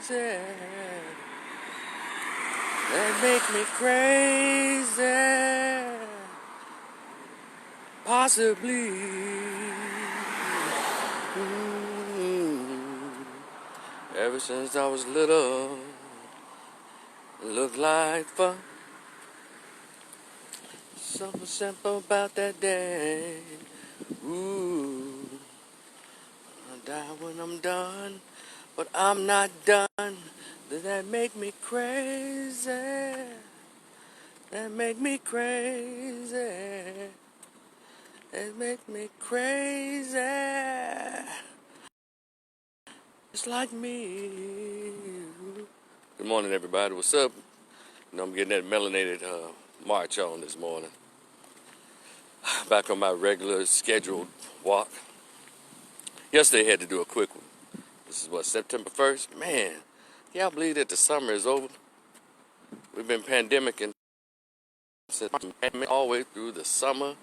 That make me crazy. Possibly. Ever since I was little, it looked like fun. Something simple about that day. Ooh, I'll die when I'm done, but I'm not done. Does that make me crazy? That make me crazy. That make me crazy. It's like me. Good morning, everybody. What's up? You know, I'm getting that melanated march on this morning. Back on my regular scheduled walk. Yesterday I had to do a quick one. This is what, September 1st? Man, can y'all believe that the summer is over? We've been pandemicing since all the way through the summer.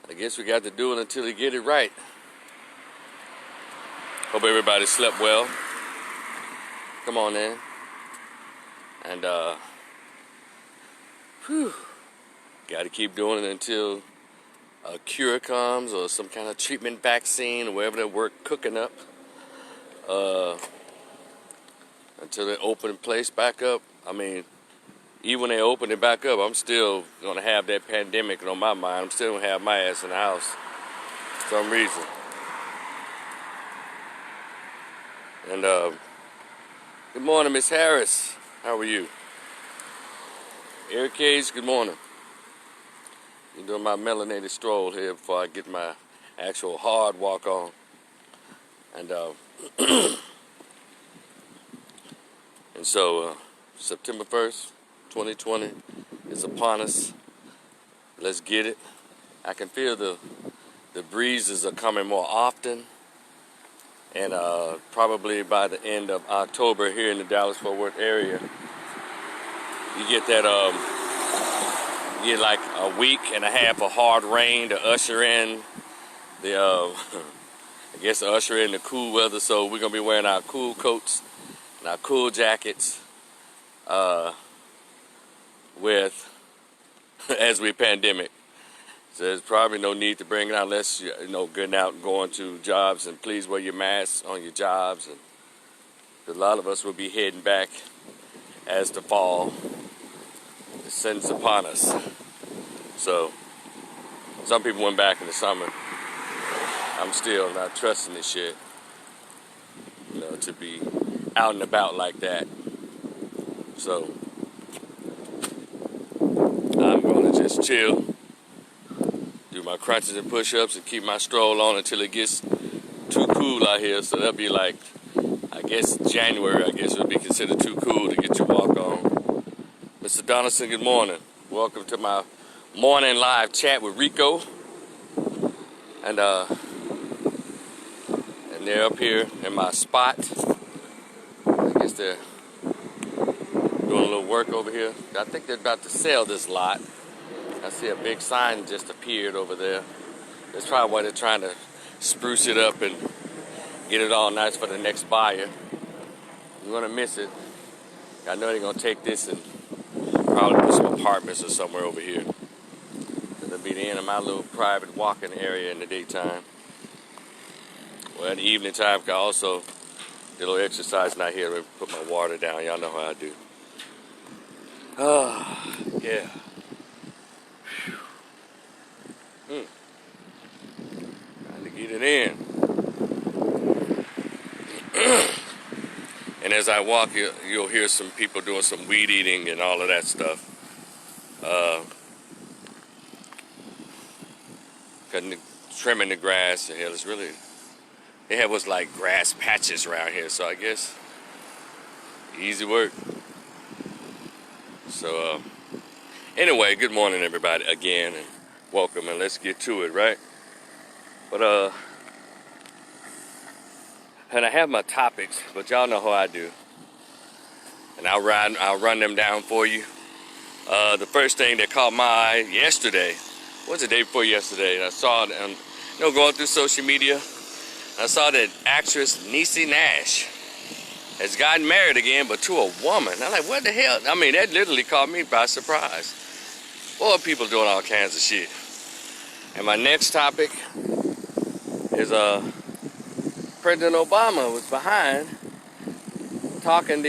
I guess we got to do it until we get it right. Hope everybody slept well. Come on in. And got to keep doing it until a cure comes or some kind of treatment vaccine or whatever they're cooking up. Until they open the place back up. I mean, even when they open it back up, I'm still going to have that pandemic on my mind. I'm still going to have my ass in the house for some reason. And good morning, Miss Harris. How are you? Eric Cage, good morning. I'm doing my melanated stroll here before I get my actual hard walk on. And and so September 1st, 2020 is upon us. Let's get it. I can feel the breezes are coming more often. And probably by the end of October here in the Dallas-Fort Worth area, you get that, you get like a week and a half of hard rain to usher in the, I guess to usher in the cool weather. So we're going to be wearing our cool coats and our cool jackets as we pandemic. So there's probably no need to bring it out unless you're getting out and going to jobs, and please wear your masks on your jobs. And a lot of us will be heading back as the fall descends upon us. So some people went back in the summer. I'm still not trusting this shit, to be out and about like that. So I'm gonna just chill, do my crunches and push-ups, and keep my stroll on until it gets too cool out here. So that'll be like, I guess January, I guess it would be considered too cool to get your walk on. Mr. Donaldson, good morning. Welcome to my morning live chat with Rico. And they're up here in my spot. I guess they're doing a little work over here. I think they're about to sell this lot. I see a big sign just appeared over there. That's probably why they're trying to spruce it up and get it all nice for the next buyer. You're gonna miss it. I know they're gonna take this and probably put some apartments or somewhere over here. That'll be the end of my little private walking area in the daytime. Well, in the evening time, I also did a little exercising out here. Put my water down. Y'all know how I do. Yeah. Trying to get it in. And as I walk, you'll hear some people doing some weed eating and all of that stuff. Trimming the grass. Hell, it's really, they have what's like grass patches around here, so I guess easy work. So anyway, good morning everybody again, and welcome, and let's get to it, right? But and I have my topics, but y'all know how I do, and I'll run them down for you. The first thing that caught my eye yesterday, what's the day before yesterday? And I saw it, going through social media. I saw that actress Niecy Nash has gotten married again, but to a woman. I'm like, what the hell? I mean, that literally caught me by surprise. Boy, people doing all kinds of shit. And my next topic is President Obama was behind talking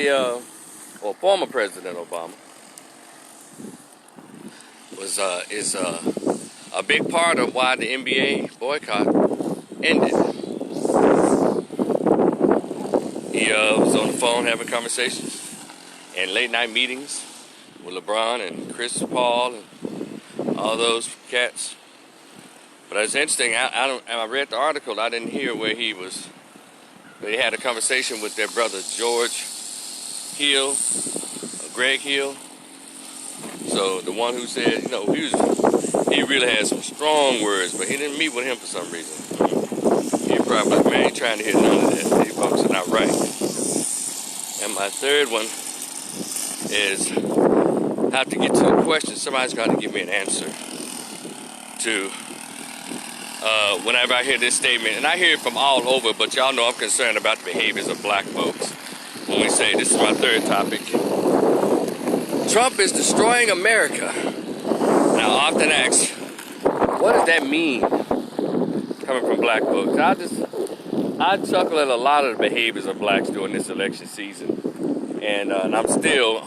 or former President Obama is a big part of why the NBA boycott ended. He was on the phone having conversations and late night meetings with LeBron and Chris Paul and all those cats. But it's interesting. I read the article. I didn't hear where he was. They had a conversation with their brother George Hill, Greg Hill. So the one who said, you know, he really had some strong words, but he didn't meet with him for some reason. He probably like, man, he trying to hear none of that. These folks are not right. And my third one is I have to get to a question. Somebody's got to give me an answer to whenever I hear this statement, and I hear it from all over, but y'all know I'm concerned about the behaviors of black folks. When we say, this is my third topic, Trump is destroying America. Now, I often ask, what does that mean coming from black folks? I chuckle at a lot of the behaviors of blacks during this election season, and I'm still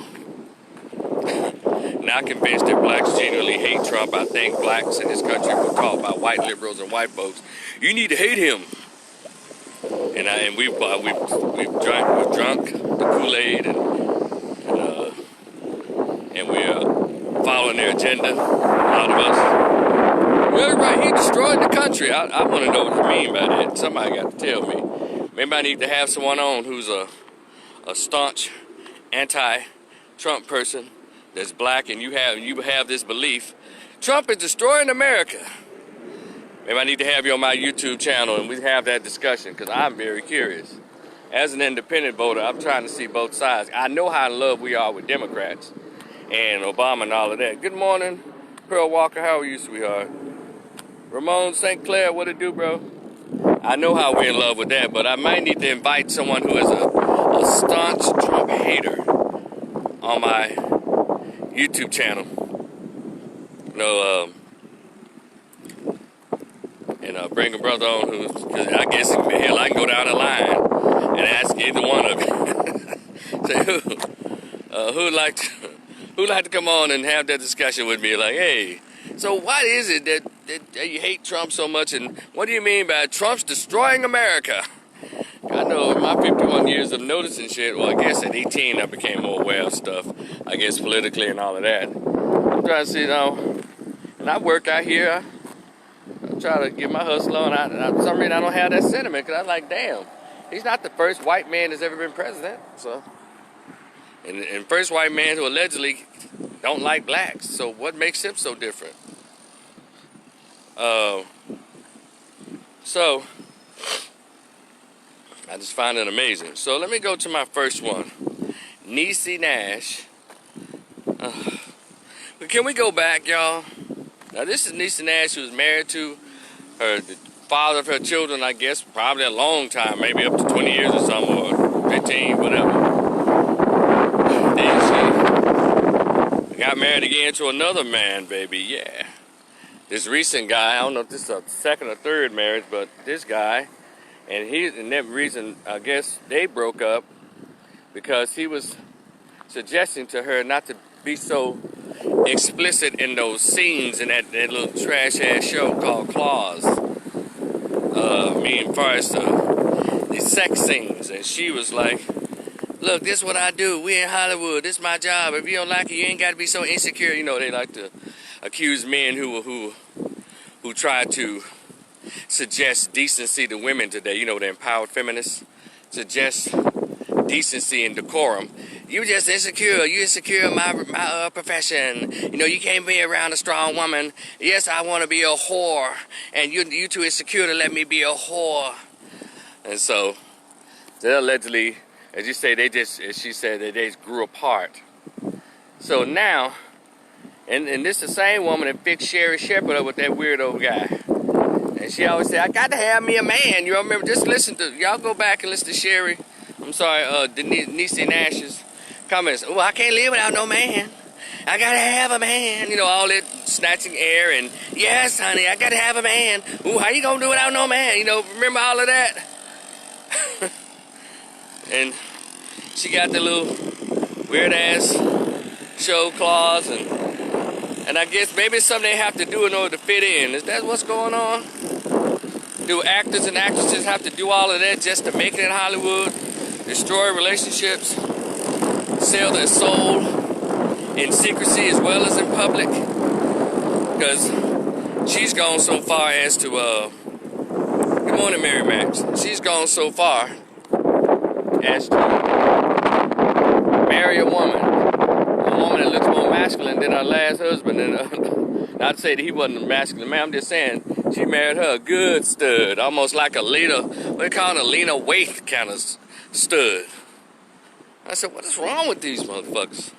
not convinced that blacks genuinely hate Trump. I think blacks in this country were taught by white liberals and white folks, you need to hate him. And we've drunk the Kool-Aid and we're following their agenda. A lot of us. Well, right, he destroyed the country. I want to know what you mean by that. Somebody got to tell me. Maybe I need to have someone on who's a staunch anti-Trump person that's black, and you have this belief, Trump is destroying America. Maybe I need to have you on my YouTube channel and we have that discussion, because I'm very curious. As an independent voter, I'm trying to see both sides. I know how in love we are with Democrats and Obama and all of that. Good morning, Pearl Walker. How are you, sweetheart? Ramon St. Clair, what it do, bro? I know how we're in love with that, but I might need to invite someone who is a staunch Trump hater on my YouTube channel. You know, and bring a brother on cause I guess, hell, I can go down the line and ask either one of you. Say, who'd like to come on and have that discussion with me? Like, hey, so what is it that you hate Trump so much, and what do you mean by Trump's destroying America? I know in my 51 years of noticing shit, well, I guess at 18 I became more aware of stuff, I guess politically and all of that. I'm trying to see, you know, and I work out here, I try to get my hustle on, for some reason I don't have that sentiment, because I'm like, damn, he's not the first white man that's ever been president, so. And first white man who allegedly don't like blacks, so what makes him so different? So, I just find it amazing. So let me go to my first one. Niecy Nash. But can we go back, y'all? Now this is Niecy Nash, who was married to the father of her children, I guess, probably a long time, maybe up to 20 years or something, or 15, whatever. Then she got married again to another man, baby, yeah. This recent guy, I don't know if this is a second or third marriage, but this guy, and that reason, I guess, they broke up because he was suggesting to her not to be so explicit in those scenes in that little trash-ass show called Claws. As far as the sex scenes. And she was like, look, this is what I do. We in Hollywood. This is my job. If you don't like it, you ain't got to be so insecure. You know, they like to accuse men who try to suggest decency to women today. You know, the empowered feminists suggest decency and decorum. You just insecure. You insecure in my profession. You know, you can't be around a strong woman. Yes, I want to be a whore, and you too insecure to let me be a whore. And so, they allegedly, as you say, as she said, they just grew apart. So now, and this is the same woman that fixed Sherry Shepherd up with that weirdo guy. And she always said, I got to have me a man. You remember, just listen to, y'all go back and listen to Sherry I'm sorry, Denise Nash's comments. Oh, I can't live without no man. I gotta have a man. You know, all that snatching air and, yes, honey, I gotta have a man. Ooh, how you gonna do without no man? You know, remember all of that? And she got the little weird-ass show clause, and I guess maybe it's something they have to do in order to fit in. Is that what's going on? Do actors and actresses have to do all of that just to make it in Hollywood? Destroy relationships? Sell their soul in secrecy as well as in public? Because she's gone so far as to, good morning, Mary Max. She's gone so far as to marry a woman that looks more masculine than her last husband. And not to say that he wasn't a masculine man, I'm just saying she married her a good stud, almost like a Lena, what do you call it, a Lena Waithe kind of stud. I said, what is wrong with these motherfuckers?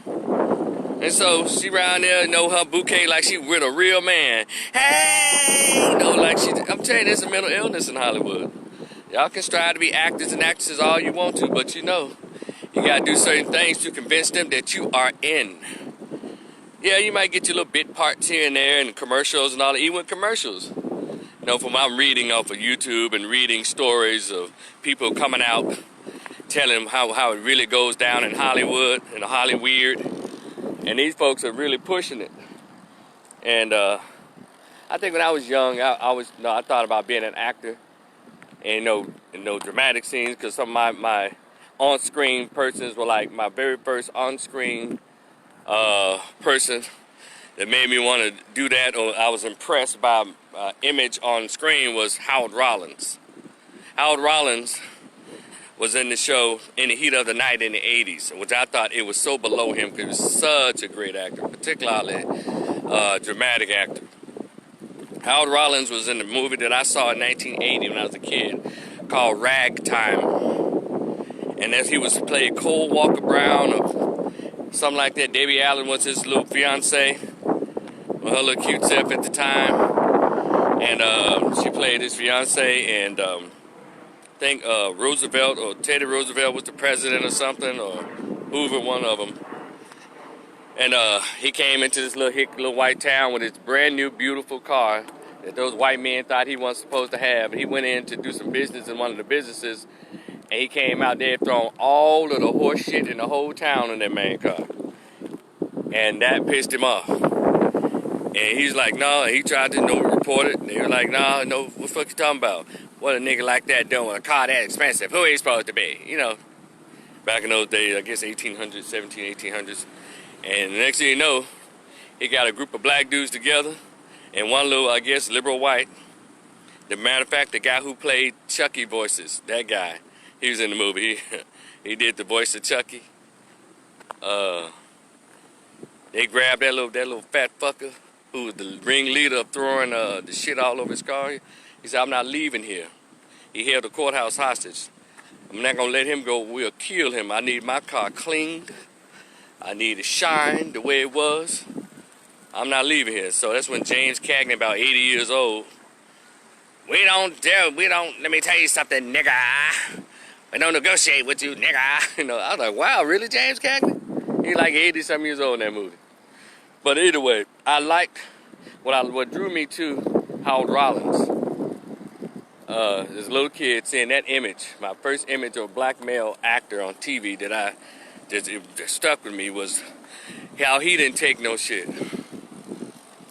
And so she around there, you know, her bouquet like she with a real man. Hey, you know, like I'm telling you, there's a mental illness in Hollywood. Y'all can strive to be actors and actresses all you want to, but you know, you gotta do certain things to convince them that you are in. Yeah, you might get your little bit parts here and there and commercials and all that, even with commercials. You know, from what I'm reading off of YouTube and reading stories of people coming out telling them how it really goes down in Hollywood and Hollyweird. And these folks are really pushing it. And I think when I was young, I thought about being an actor. And no dramatic scenes, because some of my on-screen persons were like my very first on-screen person that made me want to do that, or I was impressed by image on screen, was Howard Rollins. Howard Rollins was in the show In the Heat of the Night in the 80s, which I thought it was so below him because he was such a great actor, particularly dramatic actor. Howard Rollins was in the movie that I saw in 1980 when I was a kid called Ragtime. And as he was playing Cole Walker Brown or something like that, Debbie Allen was his little fiance, with her little cute self at the time. And she played his fiance, and I think Roosevelt or Teddy Roosevelt was the president or something, or Hoover, one of them. And he came into this little white town with his brand new beautiful car that those white men thought he wasn't supposed to have. And he went in to do some business in one of the businesses, and he came out there throwing all of the horse shit in the whole town in that man car. And that pissed him off. And he's like, no, he tried to report it. And they were like, no, what the fuck you talking about? What a nigga like that doing with a car that expensive? Who he's supposed to be? You know, back in those days, I guess 1800s. And the next thing you know, he got a group of black dudes together and one little, I guess, liberal white. The matter of fact, the guy who played Chucky voices, that guy, he was in the movie. He did the voice of Chucky. They grabbed that little fat fucker who was the ringleader of throwing the shit all over his car. He said, I'm not leaving here. He held the courthouse hostage. I'm not gonna let him go. We'll kill him. I need my car cleaned. I need to shine the way it was. I'm not leaving here. So that's when James Cagney, about 80 years old, let me tell you something, nigga. We don't negotiate with you, nigga. You know, I was like, wow, really, James Cagney? He's like 80-something years old in that movie. But either way, I liked what drew me to Howard Rollins. This little kid seeing that image, my first image of a black male actor on TV that it stuck with me, was how he didn't take no shit.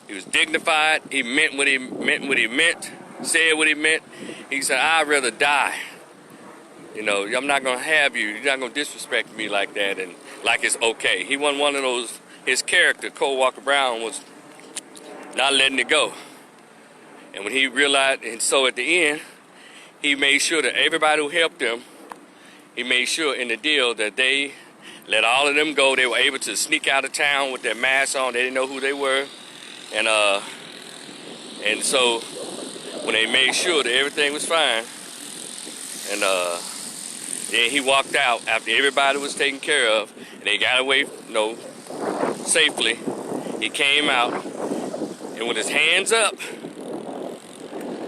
He was dignified. He meant what he meant, said what he meant. He said, I'd rather die. You know, I'm not going to have you. You're not going to disrespect me like that and like it's okay. He wasn't one of those. His character, Cole Walker Brown, was not letting it go. And when he realized, and so at the end, he made sure that everybody who helped him, he made sure in the deal that they let all of them go. They were able to sneak out of town with their masks on. They didn't know who they were. And so when they made sure that everything was fine, and then he walked out after everybody was taken care of, and they got away, safely. He came out, and with his hands up,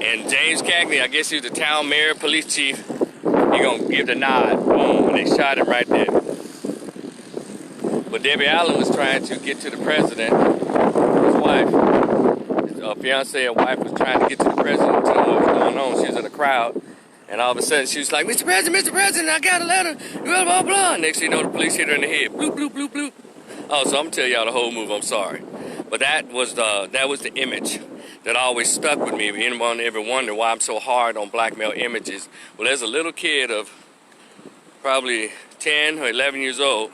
and James Cagney, I guess he was the town mayor, police chief, he he gonna give the nod. Boom, and they shot him right there. But Debbie Allen was trying to get to the president. His wife, his fiance and wife was trying to get to the president to know what was going on. She was in the crowd. And all of a sudden, she was like, Mr. President, I got a letter, blah, blah, blah. Next thing you know, the police hit her in the head. Bloop, bloop, bloop, bloop. Oh, so I'm going to tell y'all the whole move. I'm sorry. But that was the image that always stuck with me. If anyone ever wonder why I'm so hard on black male images, well, there's a little kid of probably 10 or 11 years old.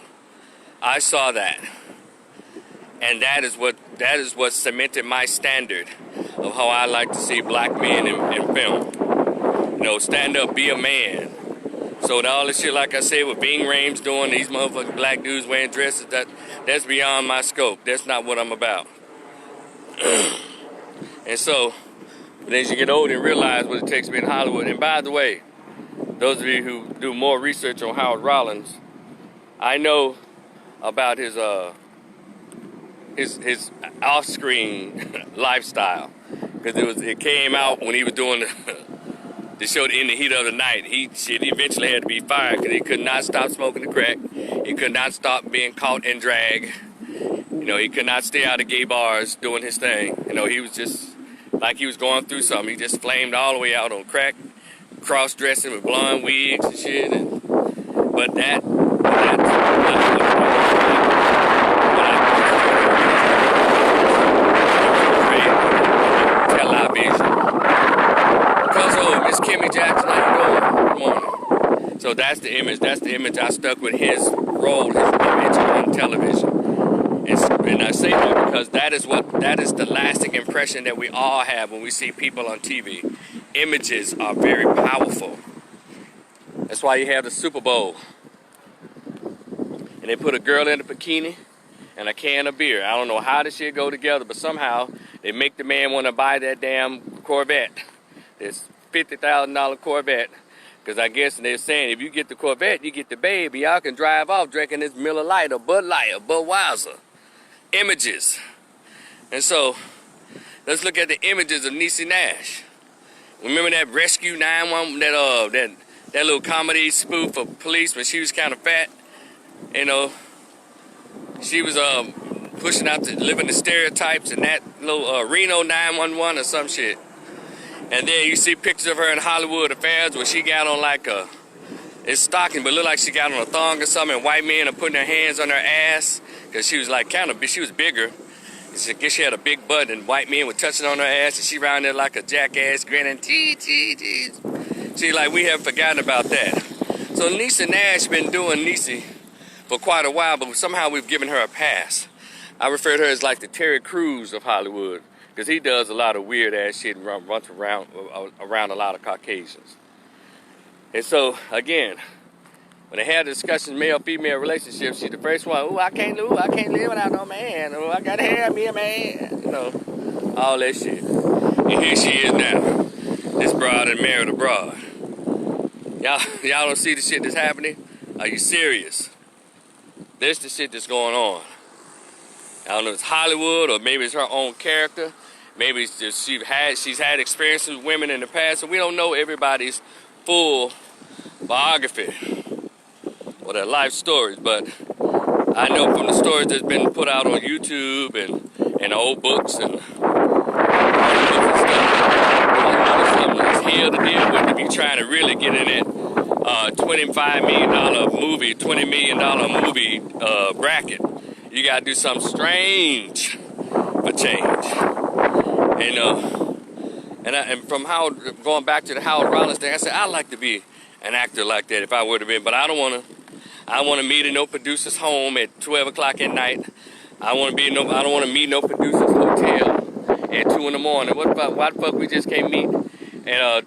I saw that. And that is what cemented my standard of how I like to see black men in film. You know, stand up, be a man. So all this shit, like I said, with Bing Rames doing, these motherfucking black dudes wearing dresses, that's beyond my scope. That's not what I'm about. And so, but as you get older and realize what it takes to be in Hollywood, and by the way, those of you who do more research on Howard Rollins, I know about his off-screen lifestyle, because it came out when he was doing the show In the Heat of the Night. He eventually had to be fired because he could not stop smoking the crack. He could not stop being caught in drag. You know, he could not stay out of gay bars doing his thing. You know, he was just like he was going through something. He just flamed all the way out on crack, cross-dressing with blonde wigs and shit. But that's so that's the image. That's the image I stuck with, his role, his image on television. And I say that because that is the lasting impression that we all have when we see people on TV. Images are very powerful. That's why you have the Super Bowl. And they put a girl in a bikini and a can of beer. I don't know how this shit go together, but somehow they make the man want to buy that damn Corvette. This $50,000 Corvette. Because I guess they're saying if you get the Corvette, you get the baby. Y'all can drive off drinking this Miller Lite or Bud Light or Budweiser. Images. And so, let's look at the images of Niecy Nash. Remember that Rescue 911, that little comedy spoof of police when she was kind of fat? You know, she was pushing out living the stereotypes and that little Reno 911 or some shit. And then you see pictures of her in Hollywood Affairs where she got on like it's stocking, but look like she got on a thong or something, and white men are putting their hands on her ass because she was like she was bigger. I guess she had a big butt and white men were touching on her ass and she around there like a jackass grinning, gee. See, like we haven't forgotten about that. So Niecy Nash been doing Niecy for quite a while, but somehow we've given her a pass. I refer to her as like the Terry Crews of Hollywood. Because he does a lot of weird ass shit and runs around a lot of Caucasians. And so, again, when they had discussions, male-female relationships, she's the first one, I can't live without no man. Oh, I gotta have me a man. You know, all that shit. And here she is now. This broad and married a broad. Y'all don't see the shit that's happening? Are you serious? This the shit that's going on. I don't know if it's Hollywood or maybe it's her own character. Maybe it's just she's had experiences with women in the past, so we don't know everybody's full biography or their life stories. But I know from the stories that's been put out on YouTube and old books and stuff, it's hell to deal with if you're trying to really get in that $25 million movie, $20 million movie bracket. You gotta do something strange for change. And from going back to the Howard Rollins thing, I said I'd like to be an actor like that if I would have been, but I don't want to meet in no producer's home at 12 o'clock at night. I don't want to meet no producer's hotel at 2 in the morning. Why the fuck we just can't meet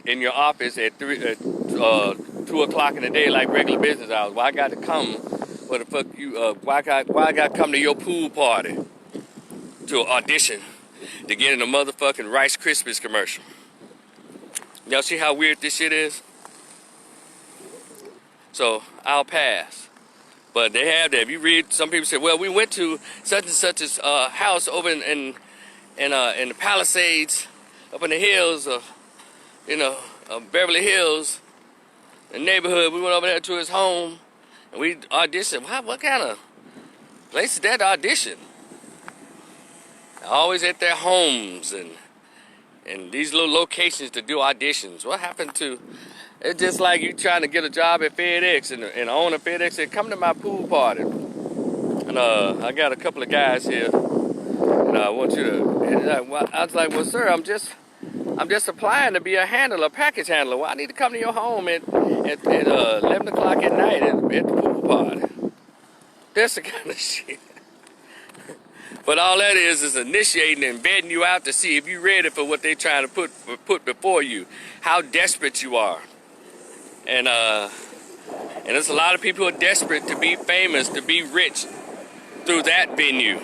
in your office at 2 o'clock in the day like regular business hours? Why I got to come? What the fuck you? Why I got to come to your pool party to audition to get in a motherfucking Rice Krispies commercial? Y'all see how weird this shit is? So I'll pass. But they have that. If you read, some people say, well, we went to such and such's house over in the Palisades, up in the hills of, Beverly Hills, the neighborhood. We went over there to his home, and we auditioned. What kind of place is that to audition? Always at their homes and these little locations to do auditions. What happened to? It's just like you trying to get a job at FedEx and own a FedEx said, come to my pool party. And I got a couple of guys here, and I want you to. And I was like, well, sir, I'm just applying to be a handler, a package handler. Well, I need to come to your home at 11 o'clock at night at the pool party. That's the kind of shit. But all that is initiating and vetting you out to see if you're ready for what they're trying to put before you, how desperate you are. And there's a lot of people who are desperate to be famous, to be rich through that venue.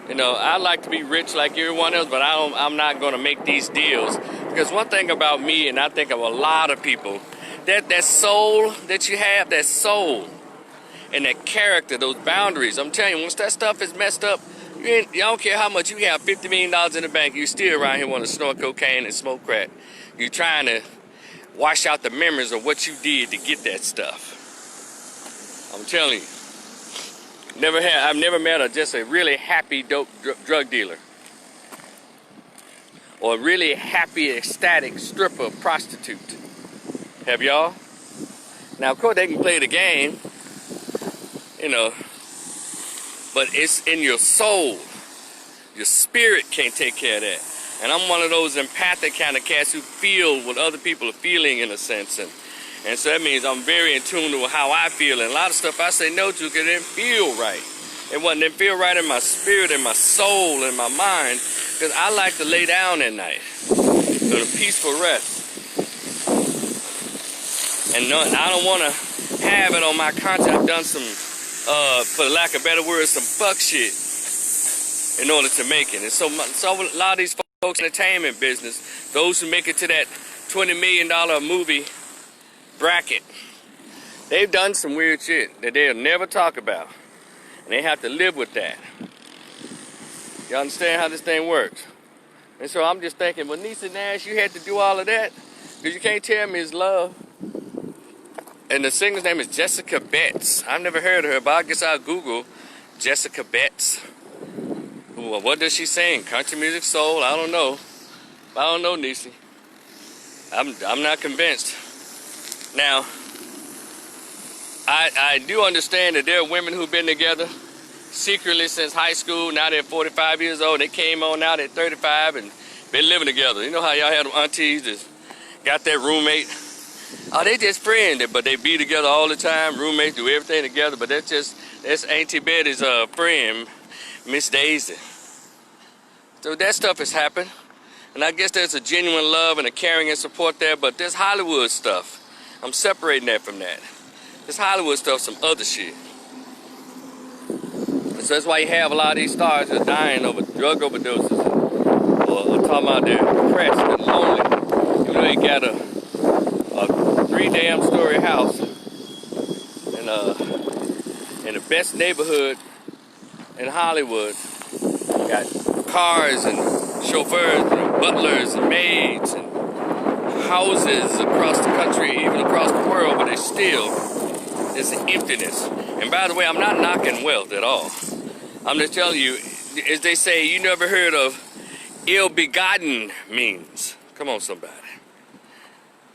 You know, I like to be rich like everyone else, but I'm not going to make these deals. Because one thing about me, and I think of a lot of people, that soul that you have, that soul, and that character, those boundaries, I'm telling you, once that stuff is messed up, you don't care how much you have, $50 million in the bank, you still around here want to snort cocaine and smoke crack. You're trying to wash out the memories of what you did to get that stuff. I'm telling you. I've never met just a really happy drug dealer. Or a really happy, ecstatic stripper prostitute. Have y'all? Now, of course, they can play the game. You know, but it's in your soul. Your spirit can't take care of that. And I'm one of those empathic kind of cats who feel what other people are feeling in a sense. And so that means I'm very in tune with how I feel. And a lot of stuff I say no to because it didn't feel right. Didn't feel right in my spirit, in my soul, in my mind. Because I like to lay down at night. For a peaceful rest. And I don't want to have it on my conscience. I've done some, for lack of better words, some fuck shit in order to make it. And so a lot of these folks in the entertainment business, those who make it to that $20 million movie bracket, they've done some weird shit that they'll never talk about. And they have to live with that. You understand how this thing works? And so I'm just thinking, well, Niecy Nash, you had to do all of that? Because you can't tell me it's love. And the singer's name is Jessica Betts. I've never heard of her, but I guess I'll Google Jessica Betts. What does she sing? Country music, soul? I don't know. I don't know, Niecy. I'm not convinced. Now, I do understand that there are women who've been together secretly since high school. Now they're 45 years old. They came on out at 35 and been living together. You know how y'all had them aunties that got that roommate? Oh, they just friends, but they be together all the time. Roommates do everything together, but that's Auntie Betty's friend, Miss Daisy. So that stuff has happened. And I guess there's a genuine love and a caring and support there, but there's Hollywood stuff. I'm separating that from that. This Hollywood stuff, some other shit. So that's why you have a lot of these stars who are dying over drug overdoses or talking about they're depressed and lonely. You know, they got a 3-story house in the best neighborhood in Hollywood. Got cars and chauffeurs and butlers and maids and houses across the country, even across the world, but there's an emptiness. And by the way, I'm not knocking wealth at all. I'm just telling you, as they say, you never heard of ill-begotten means. Come on, somebody.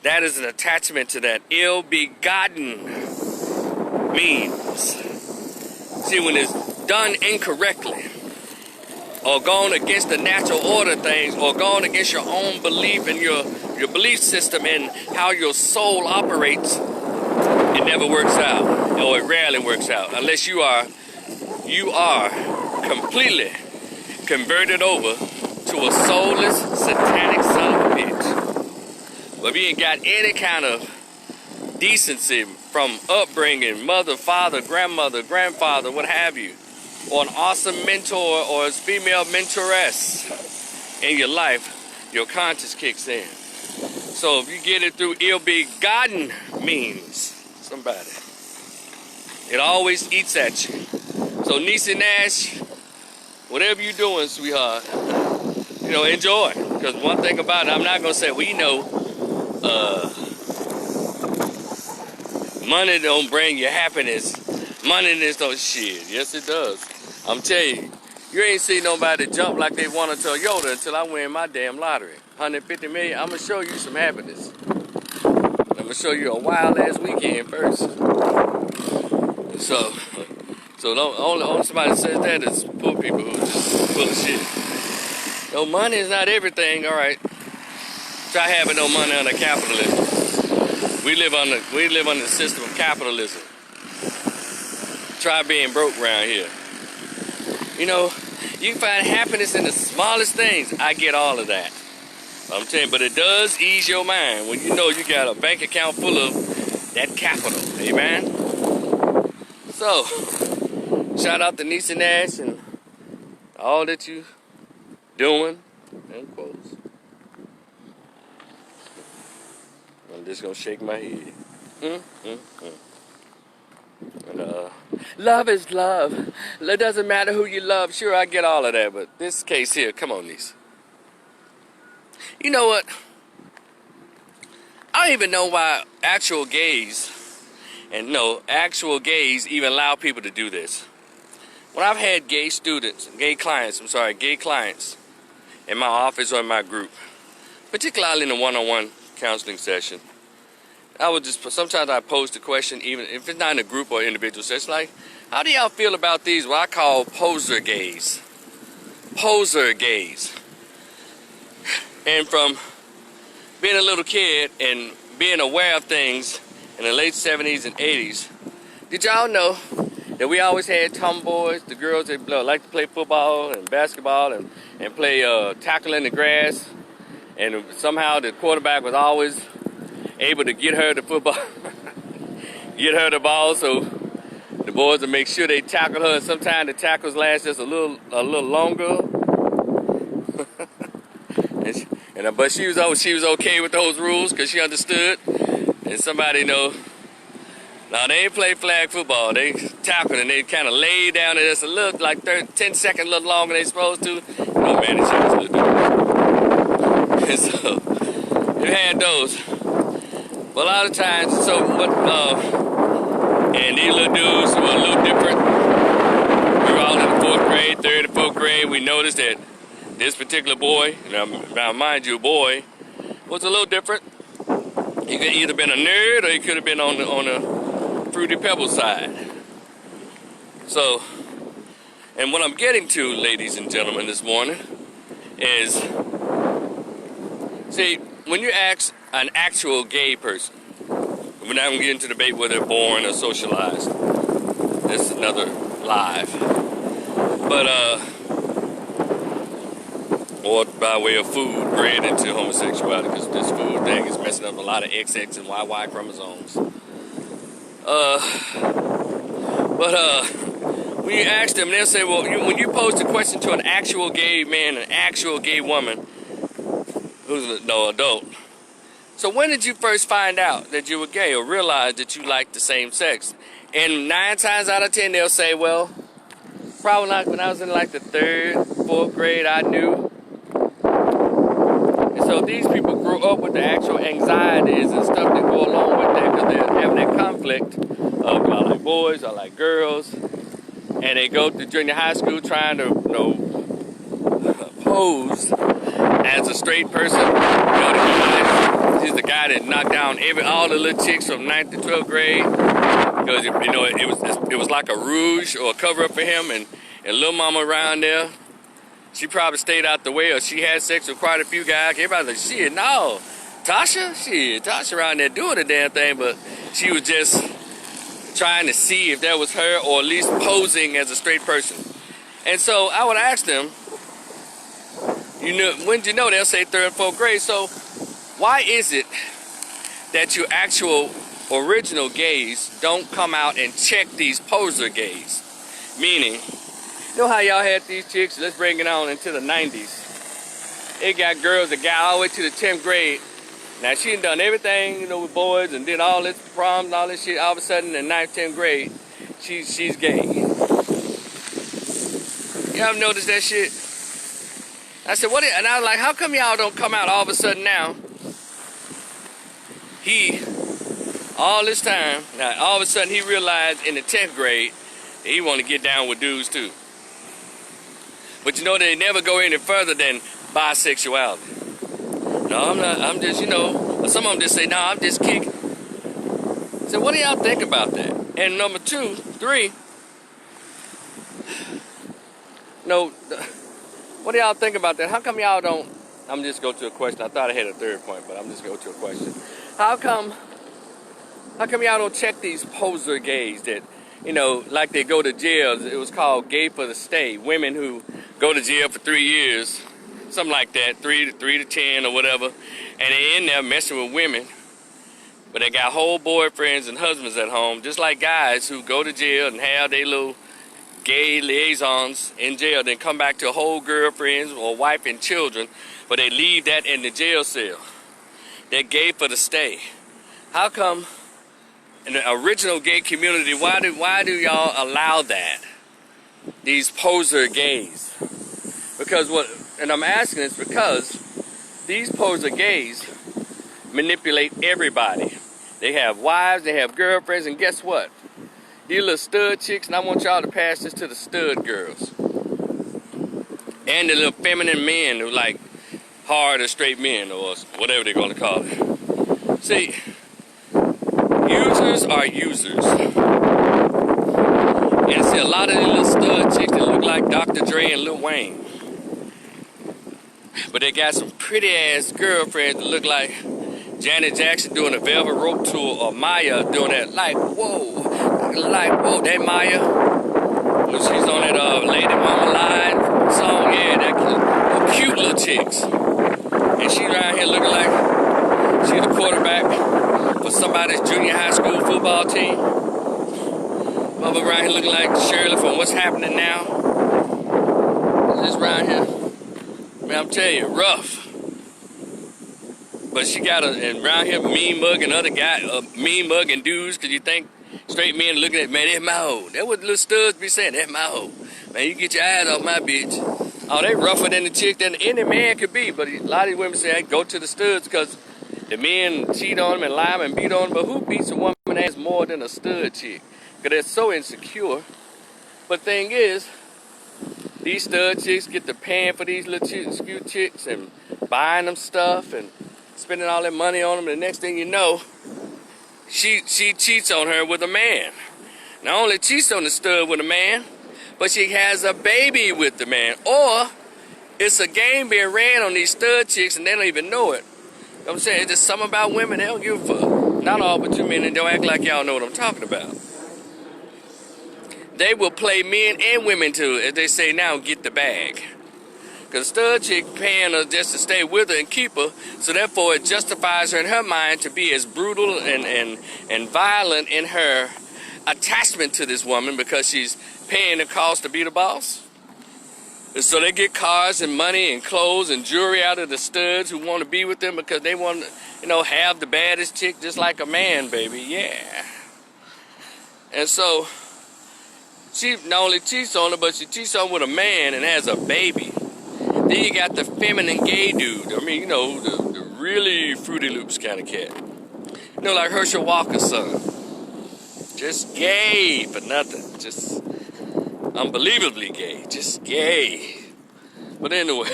That is an attachment to that. Ill-begotten means. See, when it's done incorrectly, or gone against the natural order of things, or gone against your own belief and your belief system and how your soul operates, it never works out, or it rarely works out, unless you are completely converted over to a soulless, satanic son of a bitch. But if you ain't got any kind of decency from upbringing, mother, father, grandmother, grandfather, what have you, or an awesome mentor or a female mentoress in your life, your conscience kicks in. So if you get it through ill-begotten means, somebody, it always eats at you. So Niecy Nash, whatever you're doing, sweetheart, you know, enjoy. Because one thing about it, I'm not going to say, well, you know, Money don't bring you happiness. Money is no shit. Yes, it does. I'm telling you, you ain't seen nobody jump like they won a Toyota until I win my damn lottery. 150 million. I'm gonna show you some happiness. I'm gonna show you a wild ass weekend first. So only somebody says that is poor people who are just full of shit. No, money is not everything. All right. Try having no money under capitalism. We live on the system of capitalism. Try being broke around here. You know, you can find happiness in the smallest things. I get all of that. I'm telling you, but it does ease your mind when you know you got a bank account full of that capital. Amen. So, shout out to Nisa Nash and all that you doing. End quotes. I'm just gonna shake my head. And, love is love. It doesn't matter who you love. Sure, I get all of that, but this case here, come on, Nisa. You know what? I don't even know why actual gays even allow people to do this. When I've had gay clients in my office or in my group, particularly in a one-on-one counseling session, sometimes I pose the question, even if it's not in a group or individual session, like, how do y'all feel about these, what I call poser gays? Poser gays. And from being a little kid and being aware of things in the late 70s and 80s, did y'all know that we always had tomboys, the girls that like to play football and basketball and play tackle in the grass, and somehow the quarterback was always able to get her the football, get her the ball, so the boys would make sure they tackle her, and sometimes the tackles last just a little longer. But she was okay with those rules because she understood. And somebody no, they ain't play flag football. They tackled and they kind of laid down, and it's a little like 10 seconds, a little longer than they supposed to. No man, she was little. And so we had those. But a lot of times, and these little dudes were a little different. We were all in the 4th grade, 3rd and 4th grade. We noticed that this particular boy, now mind you, boy, was a little different. He could either been a nerd or he could have been on the Fruity Pebble side. So, and what I'm getting to, ladies and gentlemen, this morning is, see, when you ask an actual gay person, we're not going to get into debate whether they're born or socialized. This is another live. But, or by way of food, bred into homosexuality, because this food thing is messing up a lot of XX and YY chromosomes. When you ask them, they'll say, well, when you pose the question to an actual gay man, an actual gay woman, who's no adult, so when did you first find out that you were gay or realize that you liked the same sex? And 9 times out of 10, they'll say, well, probably like when I was in like the 3rd, 4th grade, I knew. And so these people grew up with the actual anxieties and stuff that go along with that, because they're having that conflict of I like boys, I like girls, and they go to junior high school trying to, pose as a straight person. He's the guy that knocked down all the little chicks from 9th to 12th grade, because it was like a rouge or a cover up for him, and little mama around there, she probably stayed out the way, or she had sex with quite a few guys. Everybody's like, shit, no, Tasha around there doing the damn thing, but she was just trying to see if that was her, or at least posing as a straight person. And so I would ask them, when did you know? They'll say 3rd and 4th grade. So why is it that you actual original gays don't come out and check these poser gays? Meaning, you know how y'all had these chicks, let's bring it on into the 90s. It got girls that got all the way to the 10th grade. Now she done everything, with boys and did all this proms and all this shit. All of a sudden in 9th, 10th grade, she's gay. You ever noticed that shit? I said, and I was like, how come y'all don't come out all of a sudden now? All this time, now all of a sudden he realized in the 10th grade that he want to get down with dudes too. But you know, they never go any further than bisexuality. No, I'm not, I'm just, you know, some of them just say, no, I'm just kicking. So what do y'all think about that? And number 2, 3, no, what do y'all think about that? How come y'all don't, I'm just go to a question. I thought I had a third point, but I'm just go to a question. How come y'all don't check these poser gays that, you know, like they go to jail? It was called gay for the stay. Women who go to jail for 3 years, something like that, 3 to 10 or whatever, and they in there messing with women, but they got whole boyfriends and husbands at home, just like guys who go to jail and have their little gay liaisons in jail, then come back to whole girlfriends or wife and children, but they leave that in the jail cell. They're gay for the stay. How come in the original gay community, why do y'all allow that? These poser gays. Because what, and I'm asking this because these poser gays manipulate everybody. They have wives, they have girlfriends, and guess what? These little stud chicks, and I want y'all to pass this to the stud girls. And the little feminine men who like hard or straight men or whatever they're going to call it. See, users are users. And see, a lot of these little stud chicks that look like Dr. Dre and Lil Wayne. But they got some pretty ass girlfriends that look like Janet Jackson doing a Velvet Rope tour or Maya doing that. Like whoa, that Maya. When she's on that Lady Mama Line song, yeah, that cute little chicks. And she around here looking like she's the quarterback for somebody's junior high school football team. Mother around here looking like Shirley from What's Happening Now. Just around here. Man, I'm telling you, rough. But she got and around here mean mugging other guys, mean mugging dudes, because you think straight men looking at, man, that's my hoe. That's what little studs be saying, that's my hoe. Man, you get your eyes off my bitch. Oh, they rougher than the chick than any man could be. But a lot of these women say, hey, go to the studs because the men cheat on them and lie and beat on them. But who beats a woman ass more than a stud chick? Because they're so insecure. But thing is, these stud chicks get the paying for these little cute chicks and buying them stuff and spending all that money on them. The next thing you know, she cheats on her with a man. Not only cheats on the stud with a man, but she has a baby with the man. Or it's a game being ran on these stud chicks and they don't even know it. You know what I'm saying? It's just something about women, they don't give a fuck. Not all but you men, and don't act like y'all know what I'm talking about. They will play men and women too, as they say now, get the bag. Because stud chick paying her just to stay with her and keep her, so therefore it justifies her in her mind to be as brutal and violent in her attachment to this woman because she's paying the cost to be the boss. And so they get cars and money and clothes and jewelry out of the studs who want to be with them because they want to, you know, have the baddest chick just like a man, baby, yeah. And so she not only cheats on her, but she cheats on her with a man and has a baby. Then you got the feminine gay dude. I mean, you know, the really Fruity Loops kind of cat. You know, like Herschel Walker's son. Just gay for nothing. Just unbelievably gay. Just gay. But anyway,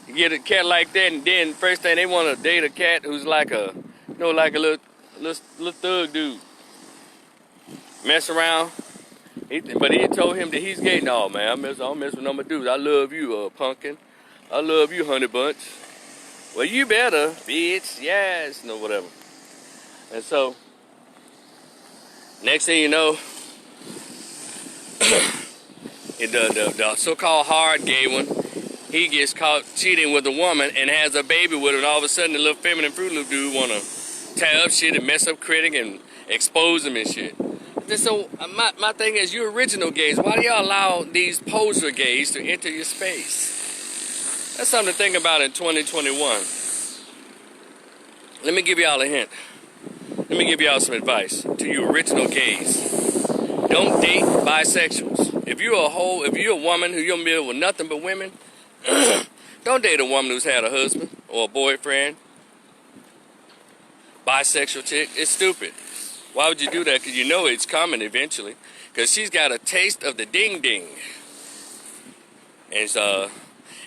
you get a cat like that, and then first thing they want to date a cat who's like a, you know, like a little thug dude. Mess around. But he told him that he's gay. No, man, I don't mess with no more dudes. I love you, pumpkin. I love you, honey bunch. Well, you better, bitch. Yes, no, whatever. And so, next thing you know, the so-called hard gay one, he gets caught cheating with a woman and has a baby with her, and all of a sudden the little feminine Fruit Loop dude want to tear up shit and mess up critic and expose him and shit. So my thing is, you original gays, why do y'all allow these poser gays to enter your space? That's something to think about in 2021. Let me give y'all a hint. Let me give y'all some advice to you original gays. Don't date bisexuals. If you're a woman who you don't deal with nothing but women, don't date a woman who's had a husband or a boyfriend bisexual chick. It's stupid. Why would you do that? Because you know it's coming eventually. Because she's got a taste of the ding ding. And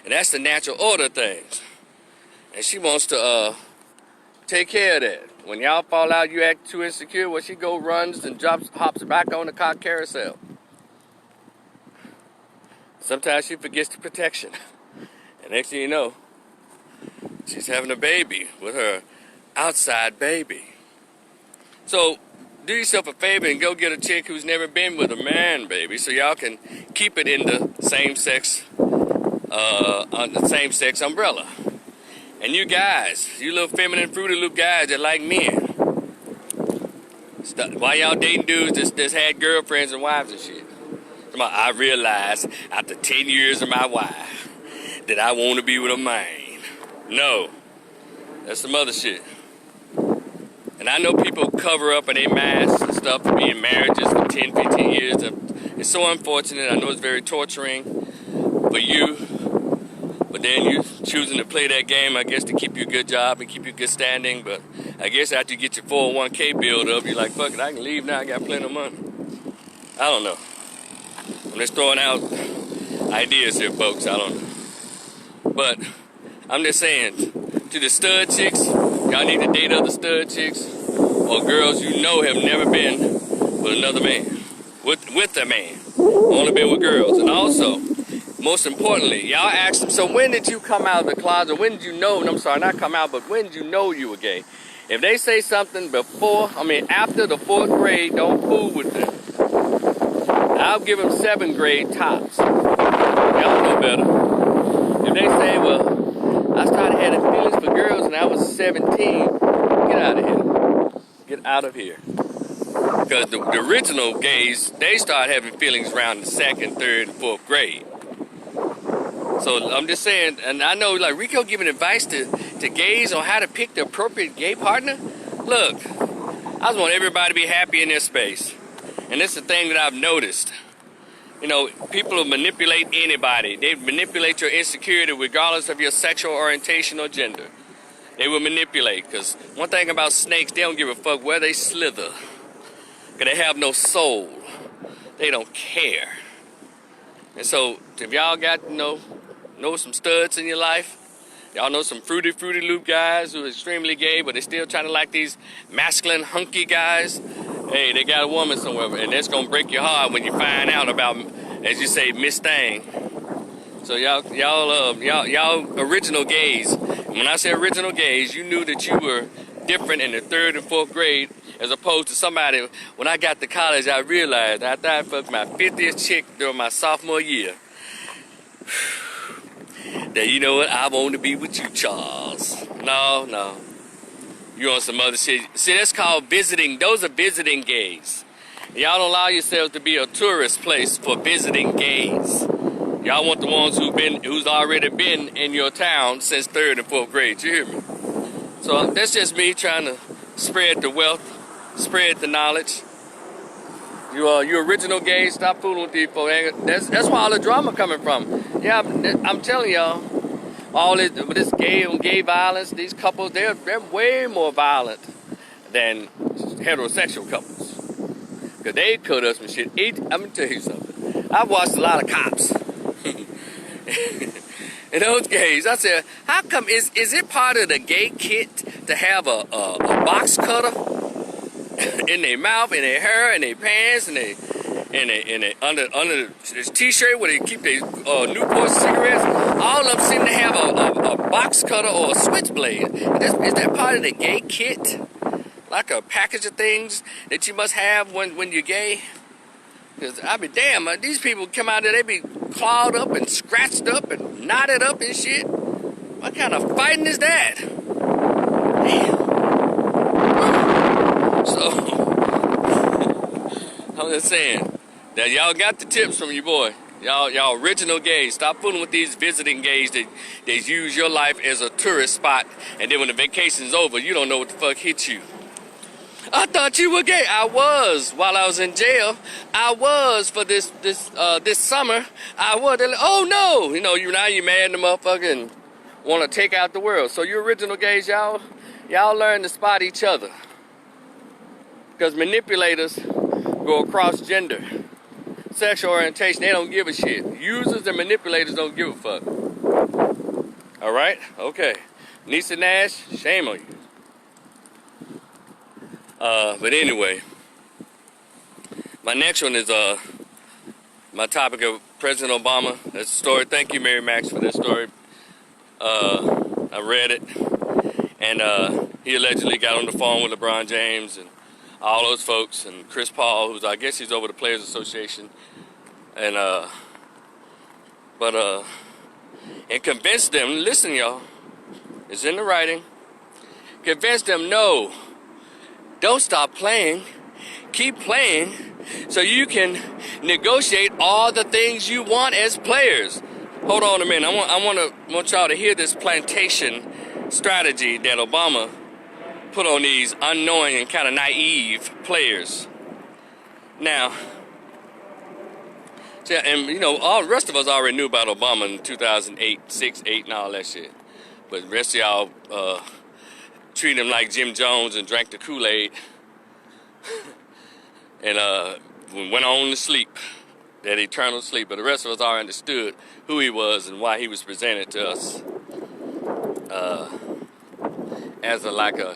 that's the natural order of things. And she wants to take care of that. When y'all fall out, you act too insecure, well, she go runs and hops back on the car carousel. Sometimes she forgets the protection. And next thing you know, she's having a baby with her outside baby. So do yourself a favor and go get a chick who's never been with a man, baby, so y'all can keep it in the same sex, on the same sex umbrella. And you guys, you little feminine Fruity Loop guys that like men, why y'all dating dudes that's had girlfriends and wives and shit? I realized after 10 years of my wife that I want to be with a man. No, that's some other shit. And I know people cover up and they mask and stuff for being marriages for 10, 15 years. It's so unfortunate. I know it's very torturing for you. But then you choosing to play that game, I guess, to keep you a good job and keep you good standing. But I guess after you get your 401k build up, you're like, fuck it, I can leave now. I got plenty of money. I don't know. I'm just throwing out ideas here, folks. I don't know. But I'm just saying, to the stud chicks, y'all need to date other stud chicks or girls you know have never been with another man, with a man, only been with girls. And also, most importantly, y'all ask them, so when did you come out of the closet? When did you know, and I'm sorry, not come out, but when did you know you were gay? If they say something after the 4th grade, don't fool with them. I'll give them 7th grade tops. Y'all know better. If they say, well, I started having feelings for girls when I was 17, get out of here. Get out of here. Because the original gays, they start having feelings around the 2nd, 3rd, and 4th grade. So I'm just saying, and I know like Rico giving advice to gays on how to pick the appropriate gay partner. Look, I just want everybody to be happy in their space. And this is the thing that I've noticed. You know, people will manipulate anybody. They manipulate your insecurity regardless of your sexual orientation or gender. They will manipulate, because one thing about snakes, they don't give a fuck where they slither. Because they have no soul. They don't care. And so, if y'all got, know some studs in your life, y'all know some Fruity Loop guys who are extremely gay, but they still trying to like these masculine, hunky guys. Hey, they got a woman somewhere, and that's gonna break your heart when you find out about, as you say, Miss Thing. So y'all original gays. When I say original gays, you knew that you were different in the 3rd and 4th grade, as opposed to somebody. When I got to college, I realized after I fucked my 50th chick during my sophomore year, that you know what, I want to be with you, Charles. No. You on some other shit. See, that's called visiting. Those are visiting gays. Y'all don't allow yourselves to be a tourist place for visiting gays. Y'all want the ones who's already been in your town since 3rd and 4th grade. You hear me? So that's just me trying to spread the wealth, spread the knowledge. You original gays, stop fooling with these folks. That's where all the drama coming from. Yeah, I'm telling y'all. All this gay violence, these couples, they're way more violent than heterosexual couples. Because they cut us some shit. I'm going to tell you something. I've watched a lot of Cops. And those gays, I said, how come, is it part of the gay kit to have a box cutter in their mouth, in their hair, in their pants, and they under this t-shirt where they keep their Newport cigarettes? All of them seem to have a box cutter or a switchblade. Is that part of the gay kit? Like a package of things that you must have when you're gay? Because I be damn, these people come out there, they be clawed up and scratched up and knotted up and shit. What kind of fighting is that? Damn. So, I'm just saying that y'all got the tips from your boy. Y'all original gays. Stop fooling with these visiting gays that use your life as a tourist spot, and then when the vacation's over, you don't know what the fuck hit you. I thought you were gay. I was while I was in jail. I was for this summer. I was. Like, oh no, now you mad in the motherfucker and want to take out the world. So you original gays, y'all y'all learn to spot each other. Because manipulators go across gender, sexual orientation, they don't give a shit. Users and manipulators don't give a fuck. Alright? Okay. Nisa Nash, shame on you. But anyway, my next one is my topic of President Obama. That's a story. Thank you, Mary Max, for that story. I read it, and he allegedly got on the phone with LeBron James and all those folks, and Chris Paul, who's, I guess he's over the Players Association, and and convinced them, listen y'all, it's in the writing, convinced them, no, don't stop playing, keep playing, so you can negotiate all the things you want as players. Hold on a minute, I want y'all to hear this plantation strategy that Obama put on these unknowing and kind of naive players. Now, and you know, all the rest of us already knew about Obama in 2008, 6, 8, and all that shit. But the rest of y'all treated him like Jim Jones and drank the Kool-Aid and went on to sleep, that eternal sleep. But the rest of us already understood who he was and why he was presented to us as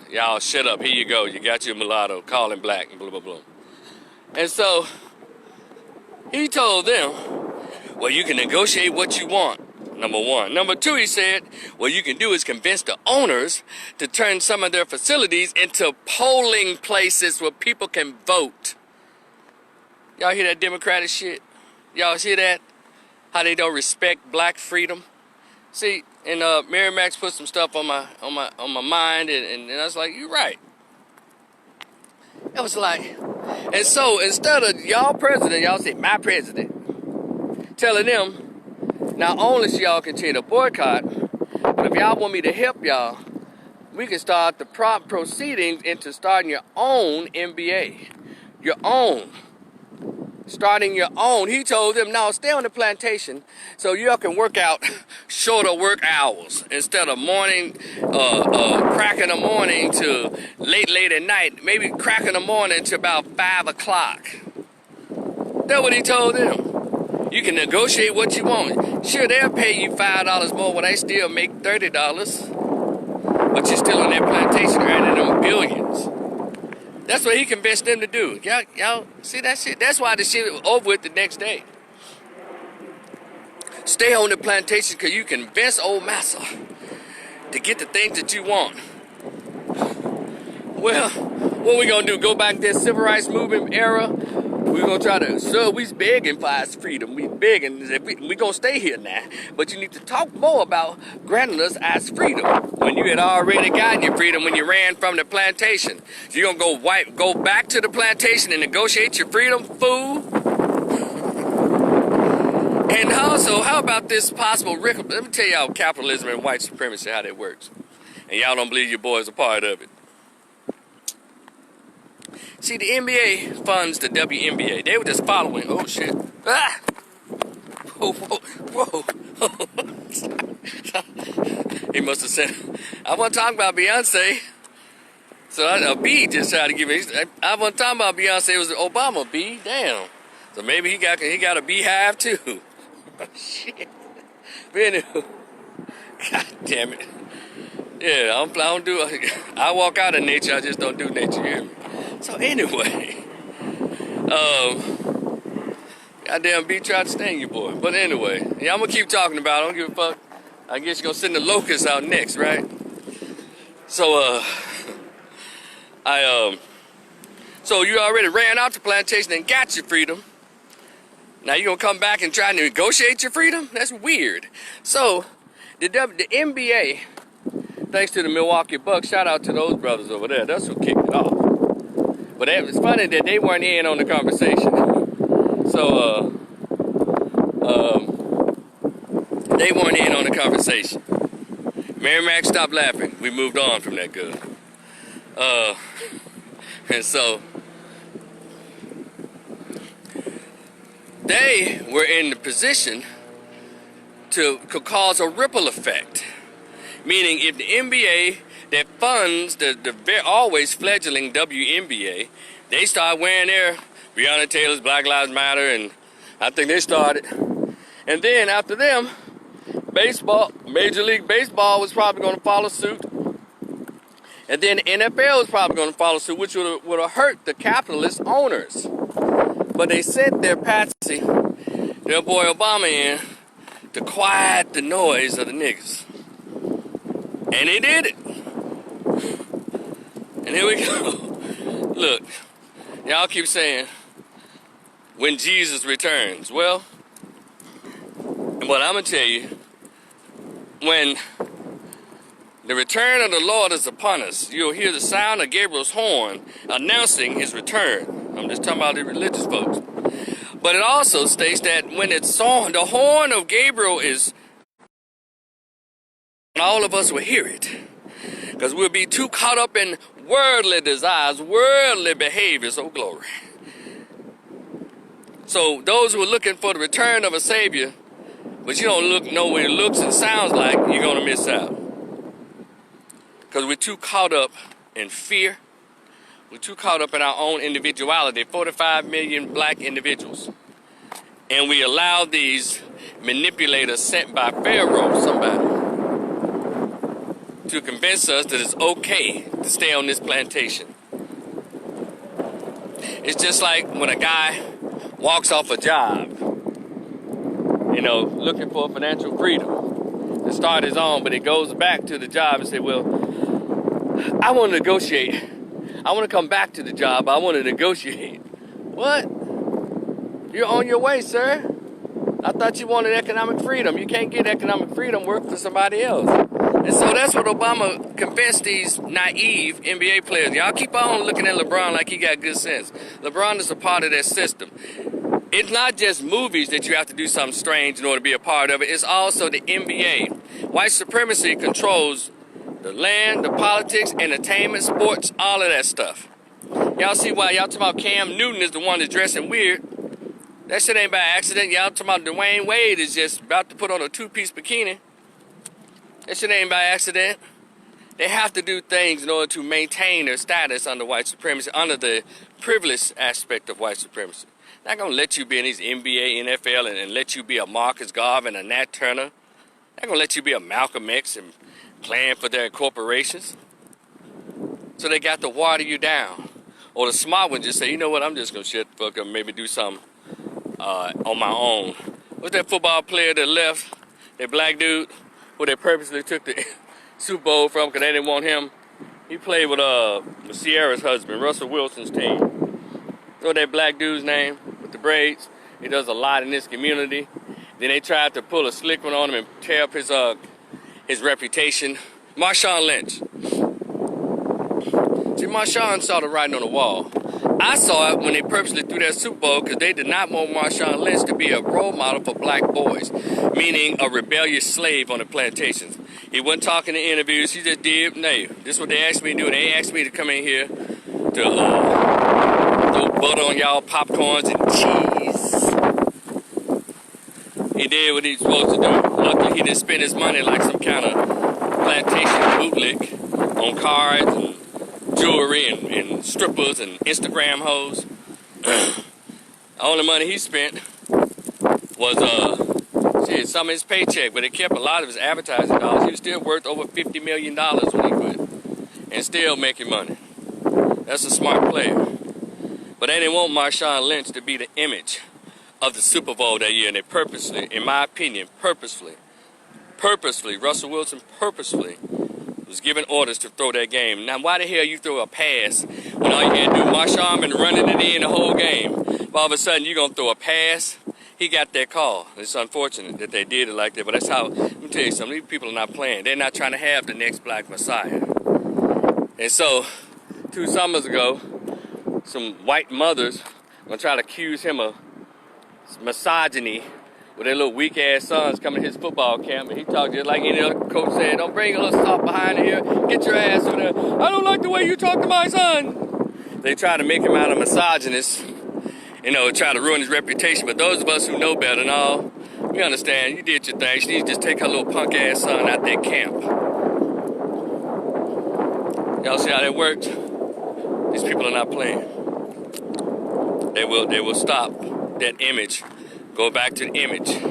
y'all shut up, here you go, you got your mulatto, call him black, and blah, blah, blah. And so, he told them, well, you can negotiate what you want, number one. Number two, he said, what you can do is convince the owners to turn some of their facilities into polling places where people can vote. Y'all hear that Democratic shit? Y'all hear that? How they don't respect black freedom? See, and Mary Max put some stuff on my mind, and I was like, you're right. It was like, and so instead of y'all president, y'all say my president, telling them not only should y'all continue to boycott, but if y'all want me to help y'all, we can start the prompt proceedings into starting your own NBA, your own. Starting your own. He told them, no, stay on the plantation so y'all can work out shorter work hours instead of morning, crack in the morning to late at night, maybe crack in the morning to about 5 o'clock. That's what he told them. You can negotiate what you want. Sure, they'll pay you $5 more when they still make $30, but you're still on that plantation earning them billions. That's what he convinced them to do. Y'all see that shit? That's why the shit was over with the next day. Stay on the plantation because you convince old massa to get the things that you want. Well, what we gonna do? Go back to that civil rights movement era? We're gonna try to, so we begging for our freedom. We begging, we gonna stay here now. But you need to talk more about granting us our freedom when you had already gotten your freedom when you ran from the plantation. So you're gonna go back to the plantation and negotiate your freedom, fool? And also, how about this possible, let me tell y'all capitalism and white supremacy, how that works. And y'all don't believe your boy's a part of it. See, the NBA funds the WNBA. They were just following. Oh, shit. Ah! Whoa, whoa, whoa. He must have said, I wasn't talking about Beyonce. So a B just tried to give me, I wasn't talking about Beyonce. It was Obama, B. Damn. So maybe he got a beehive, too. Oh, shit. But anyway, God damn it. Yeah, I walk out of nature, I just don't do nature, you hear me? So anyway, goddamn B tried to sting you, boy. But anyway, yeah, I'm gonna keep talking about it. I don't give a fuck. I guess you're gonna send the locusts out next, right? So, so you already ran out the plantation and got your freedom. Now you gonna come back and try to negotiate your freedom? That's weird. So, the NBA, thanks to the Milwaukee Bucks, shout out to those brothers over there. That's who kicked it off. But it's funny that they weren't in on the conversation. So, they weren't in on the conversation. Mary Max stopped laughing. We moved on from that good. And so, they were in the position to cause a ripple effect. Meaning, if the NBA that funds the always fledgling WNBA. They start wearing their Breonna Taylor's Black Lives Matter, and I think they started. And then after them, baseball, Major League Baseball was probably going to follow suit. And then the NFL was probably going to follow suit, which would have hurt the capitalist owners. But they sent their patsy, their boy Obama, in to quiet the noise of the niggas. And they did it. And here we go. Look, y'all keep saying, when Jesus returns. Well, what I'm going to tell you, when the return of the Lord is upon us, you'll hear the sound of Gabriel's horn announcing his return. I'm just talking about the religious folks. But it also states that when it's on, the horn of Gabriel is, all of us will hear it. Because we'll be too caught up in worldly desires, worldly behaviors. Oh, glory. So those who are looking for the return of a Savior, but you don't know what it looks and sounds like, you're going to miss out. Because we're too caught up in fear. We're too caught up in our own individuality. 45 million black individuals. And we allow these manipulators sent by Pharaoh, somebody, to convince us that it's okay to stay on this plantation. It's just like when a guy walks off a job, you know, looking for financial freedom to start his own, but he goes back to the job and says, well, I want to negotiate. I want to come back to the job. I want to negotiate. What? You're on your way, sir. I thought you wanted economic freedom. You can't get economic freedom, work for somebody else. And so that's what Obama convinced these naive NBA players. Y'all keep on looking at LeBron like he got good sense. LeBron is a part of that system. It's not just movies that you have to do something strange in order to be a part of it. It's also the NBA. White supremacy controls the land, the politics, entertainment, sports, all of that stuff. Y'all see why y'all talking about Cam Newton is the one that's dressing weird? That shit ain't by accident. Y'all talking about Dwayne Wade is just about to put on a two-piece bikini. That shit ain't by accident. They have to do things in order to maintain their status under white supremacy, under the privileged aspect of white supremacy. Not gonna let you be in these NBA, NFL, and let you be a Marcus Garvey and a Nat Turner. Not gonna let you be a Malcolm X and playing for their corporations. So they got to water you down. Or the smart one just say, you know what, I'm just gonna shut the fuck up and maybe do something on my own. What's that football player that left, that black dude, who they purposely took the Super Bowl from because they didn't want him? He played with Sierra's husband, Russell Wilson's team. You know that black dude's name with the braids? He does a lot in this community. Then they tried to pull a slick one on him and tear up his reputation. Marshawn Lynch. See, Marshawn saw the writing on the wall. I saw it when they purposely threw that Super Bowl because they did not want Marshawn Lynch to be a role model for black boys, meaning a rebellious slave on the plantations. He wasn't talking in interviews. He just did. No, this is what they asked me to do. They asked me to come in here to throw butter on y'all popcorns and cheese. He did what he was supposed to do. Luckily, he didn't spend his money like some kind of plantation bootlick on cards and jewelry and strippers and Instagram hoes. The only money he spent was some of his paycheck, but it kept a lot of his advertising dollars. He was still worth over $50 million when he quit, and still making money. That's a smart player. But they didn't want Marshawn Lynch to be the image of the Super Bowl that year, and they purposely, in my opinion, purposely, Russell Wilson purposely was giving orders to throw that game. Now, why the hell you throw a pass when all you had to do, Marshawn been running it in the whole game? All of a sudden, you're going to throw a pass? He got that call. It's unfortunate that they did it like that, but that's how, let me tell you something, these people are not playing. They're not trying to have the next black messiah. And so, 2 summers ago, some white mothers going to try to accuse him of misogyny with their little weak-ass sons coming to his football camp, and he talked just like any other coach said, don't bring a little soft behind here, get your ass over there. I don't like the way you talk to my son. They try to make him out a misogynist, you know, try to ruin his reputation, but those of us who know better and all, we understand, you did your thing. She needs to just take her little punk-ass son out that camp. Y'all see how that worked? These people are not playing. They will stop that image. Go back to the image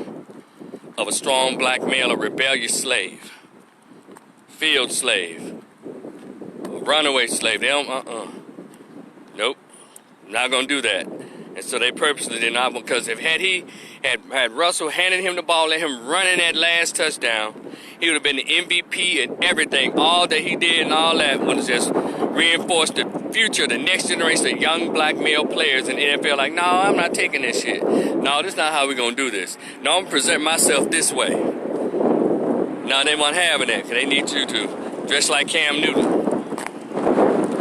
of a strong black male, a rebellious slave, field slave, a runaway slave. They don't, nope, not gonna do that. And so they purposely did not, because if he had Russell handed him the ball, let him run in that last touchdown, he would have been the MVP and everything. All that he did and all that was just reinforce the future, the next generation of young black male players in the NFL. Like, no, I'm not taking this shit. No, this is not how we're gonna do this. No, I'm gonna present myself this way. No, they weren't having that, because they need you to dress like Cam Newton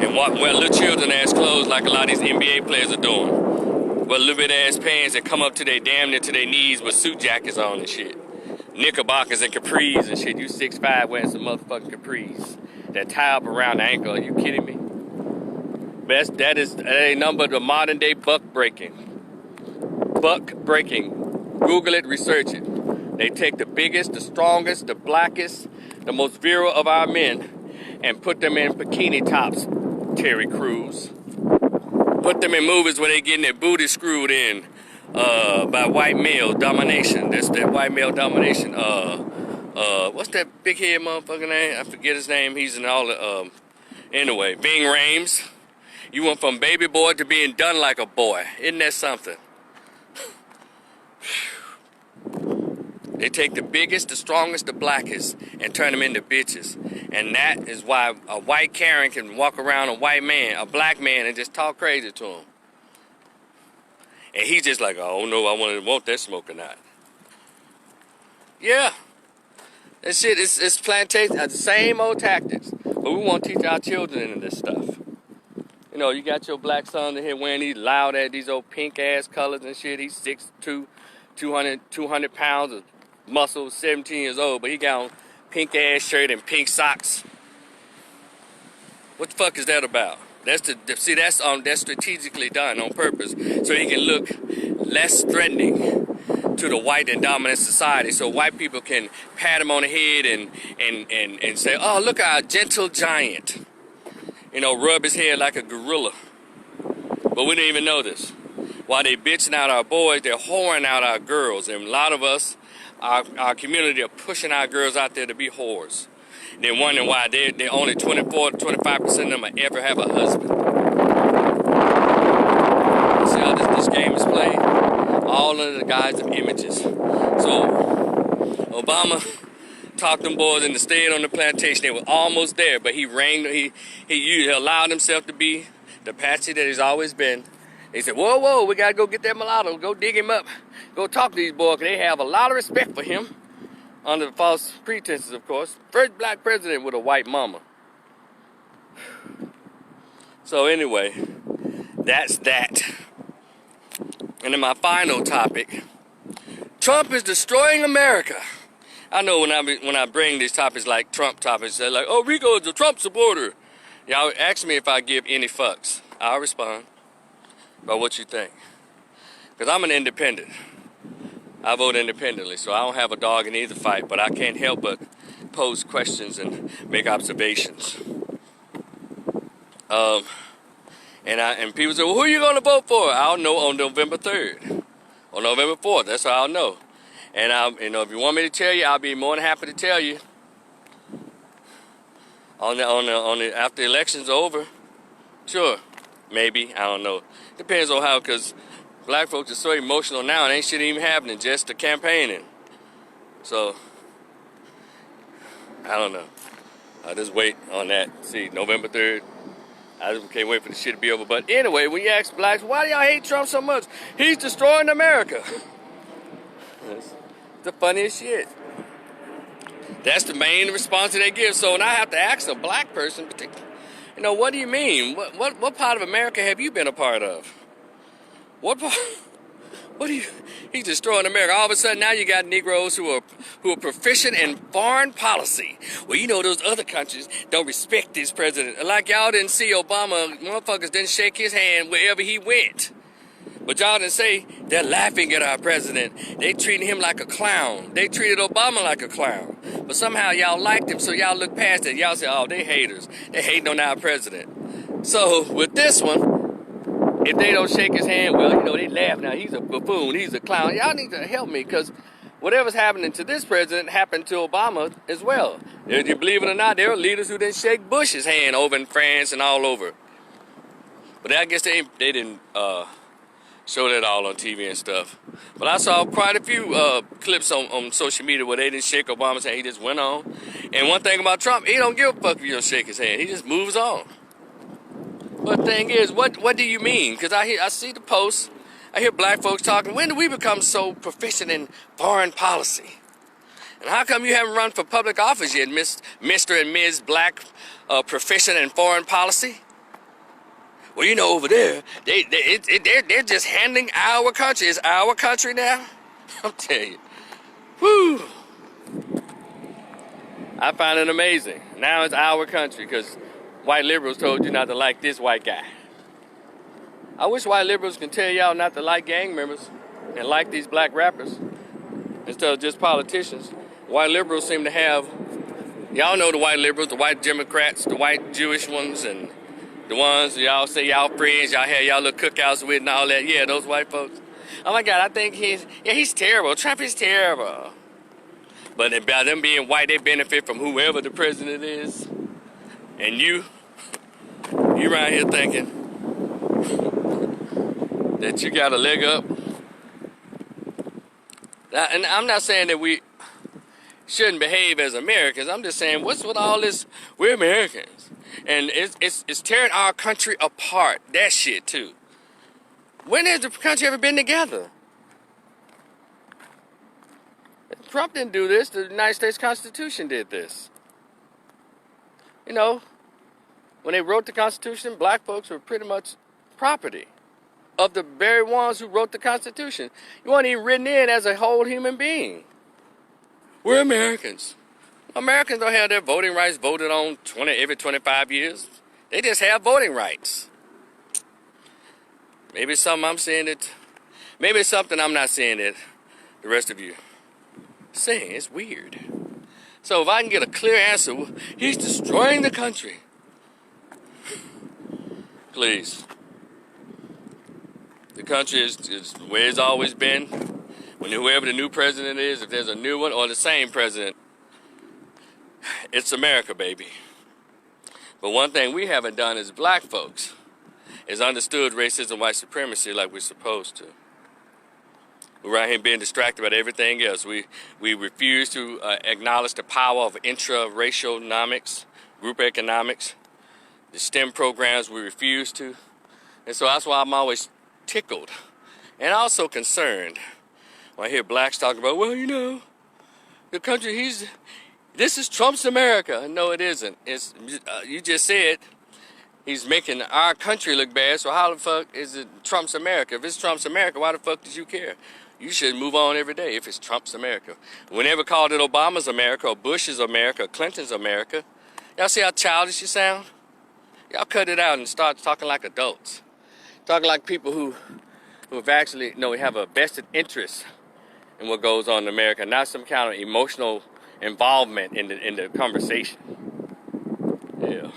and wear little children ass clothes like a lot of these NBA players are doing. With little bit ass pants that come up to their damn near to their knees with suit jackets on and shit. Knickerbockers and capris and shit. You 6'5" wearing some motherfucking capris that tie up around the ankle. Are you kidding me? That is a number of the modern day buck breaking. Buck breaking. Google it, research it. They take the biggest, the strongest, the blackest, the most virile of our men and put them in bikini tops, Terry Crews. Put them in movies where they getting their booty screwed in by white male domination. That's that white male domination. What's that big head motherfucker name? I forget his name. He's in all the anyway, Ving Rhames. You went from baby boy to being done like a boy. Isn't that something? They take the biggest, the strongest, the blackest, and turn them into bitches. And that is why a white Karen can walk around a black man, and just talk crazy to him. And he's just like, oh no, I want that smoke or not. Yeah. That shit is plantation, the same old tactics. But we want to teach our children into this stuff. You know, you got your black son in here wearing these loud ass, these old pink ass colors and shit. He's 6'2", 200 pounds of muscle, 17 years old, but he got on pink ass shirt and pink socks. What the fuck is that about? That's strategically done on purpose, so he can look less threatening to the white and dominant society, so white people can pat him on the head and say, oh, look at our gentle giant. You know, rub his head like a gorilla. But we didn't even know this. While they bitching out our boys, they're whoring out our girls. And a lot of us, our community, are pushing our girls out there to be whores. They're wondering why they only 24 to 25% of them will ever have a husband. See how this game is played? All under the guise of images. So, Obama talked them boys into staying on the plantation. They were almost there, but he allowed himself to be the patsy that he's always been. They said, whoa, we got to go get that mulatto. Go dig him up. Go talk to these boys, because they have a lot of respect for him. Under false pretenses, of course. First black president with a white mama. So anyway, that's that. And then my final topic. Trump is destroying America. I know when I bring these topics like Trump topics, they're like, oh, Rico is a Trump supporter. Y'all ask me if I give any fucks. I'll respond about what you think. Because I'm an independent. I vote independently, so I don't have a dog in either fight, but I can't help but pose questions and make observations. And people say, well, who are you going to vote for? I'll know on November 3rd or November 4th. That's how I'll know. And if you want me to tell you, I'll be more than happy to tell you. After the election's over, sure, maybe, I don't know. Depends on how, because black folks are so emotional now, and ain't shit even happening, just the campaigning. So, I don't know. I'll just wait on that. See, November 3rd. I just can't wait for the shit to be over. But anyway, when you ask blacks, why do y'all hate Trump so much? He's destroying America. That's the funniest shit. That's the main response that they give. So when I have to ask a black person, you know, what do you mean? What part of America have you been a part of? What part? He's destroying America. All of a sudden now you got Negroes who are proficient in foreign policy. Well, you know those other countries don't respect this president. Like y'all didn't see Obama, motherfuckers didn't shake his hand wherever he went. But y'all didn't say they're laughing at our president. They treating him like a clown. They treated Obama like a clown. But somehow y'all liked him, so y'all look past it. Y'all say, oh, they haters. They hating on our president. So with this one, if they don't shake his hand, well, you know, they laugh now. He's a buffoon. He's a clown. Y'all need to help me, because whatever's happening to this president happened to Obama as well. If you believe it or not, there are leaders who didn't shake Bush's hand over in France and all over. But I guess they didn't show that all on TV and stuff. But I saw quite a few clips on social media where they didn't shake Obama's hand. He just went on. And one thing about Trump, he don't give a fuck if you don't shake his hand. He just moves on. But the thing is, what do you mean? Because I see the posts. I hear black folks talking. When do we become so proficient in foreign policy? And how come you haven't run for public office yet, Mr. and Ms. Black proficient in foreign policy? Well, you know, over there, they're just handling our country. It's our country now. I'm telling you. Whew. I find it amazing. Now it's our country because white liberals told you not to like this white guy. I wish white liberals can tell y'all not to like gang members and like these black rappers instead of just politicians. White liberals seem to have, y'all know the white liberals, the white Democrats, the white Jewish ones, and the ones y'all say y'all friends, y'all have y'all little cookouts with and all that. Yeah, those white folks. Oh my God, I think he's terrible. Trump is terrible. But by them being white, they benefit from whoever the president is. And you around here thinking that you got a leg up. Now, and I'm not saying that we shouldn't behave as Americans. I'm just saying, what's with all this? We're Americans. And it's tearing our country apart. That shit, too. When has the country ever been together? Trump didn't do this. The United States Constitution did this. You know, when they wrote the Constitution, black folks were pretty much property of the very ones who wrote the Constitution. You weren't even written in as a whole human being. We're Americans. Americans don't have their voting rights voted on every 25 years. They just have voting rights. Maybe it's something I'm saying that, maybe it's something I'm not saying that the rest of you saying. It's weird. So if I can get a clear answer, he's destroying the country. Please. The country is where it's always been. When whoever the new president is, if there's a new one or the same president, it's America, baby. But one thing we haven't done as black folks is understood racism, white supremacy like we're supposed to. We're out here being distracted about everything else. We refuse to acknowledge the power of intra-racial economics, group economics, the STEM programs we refuse to. And so that's why I'm always tickled and also concerned when I hear blacks talking about, well, you know, the country this is Trump's America. No, it isn't. It's you just said he's making our country look bad, so how the fuck is it Trump's America? If it's Trump's America, why the fuck did you care? You should move on every day if it's Trump's America. We never called it Obama's America or Bush's America or Clinton's America. Y'all see how childish you sound? Y'all cut it out and start talking like adults. Talking like people who have actually, we have a vested interest in what goes on in America, not some kind of emotional involvement in the conversation. Yeah.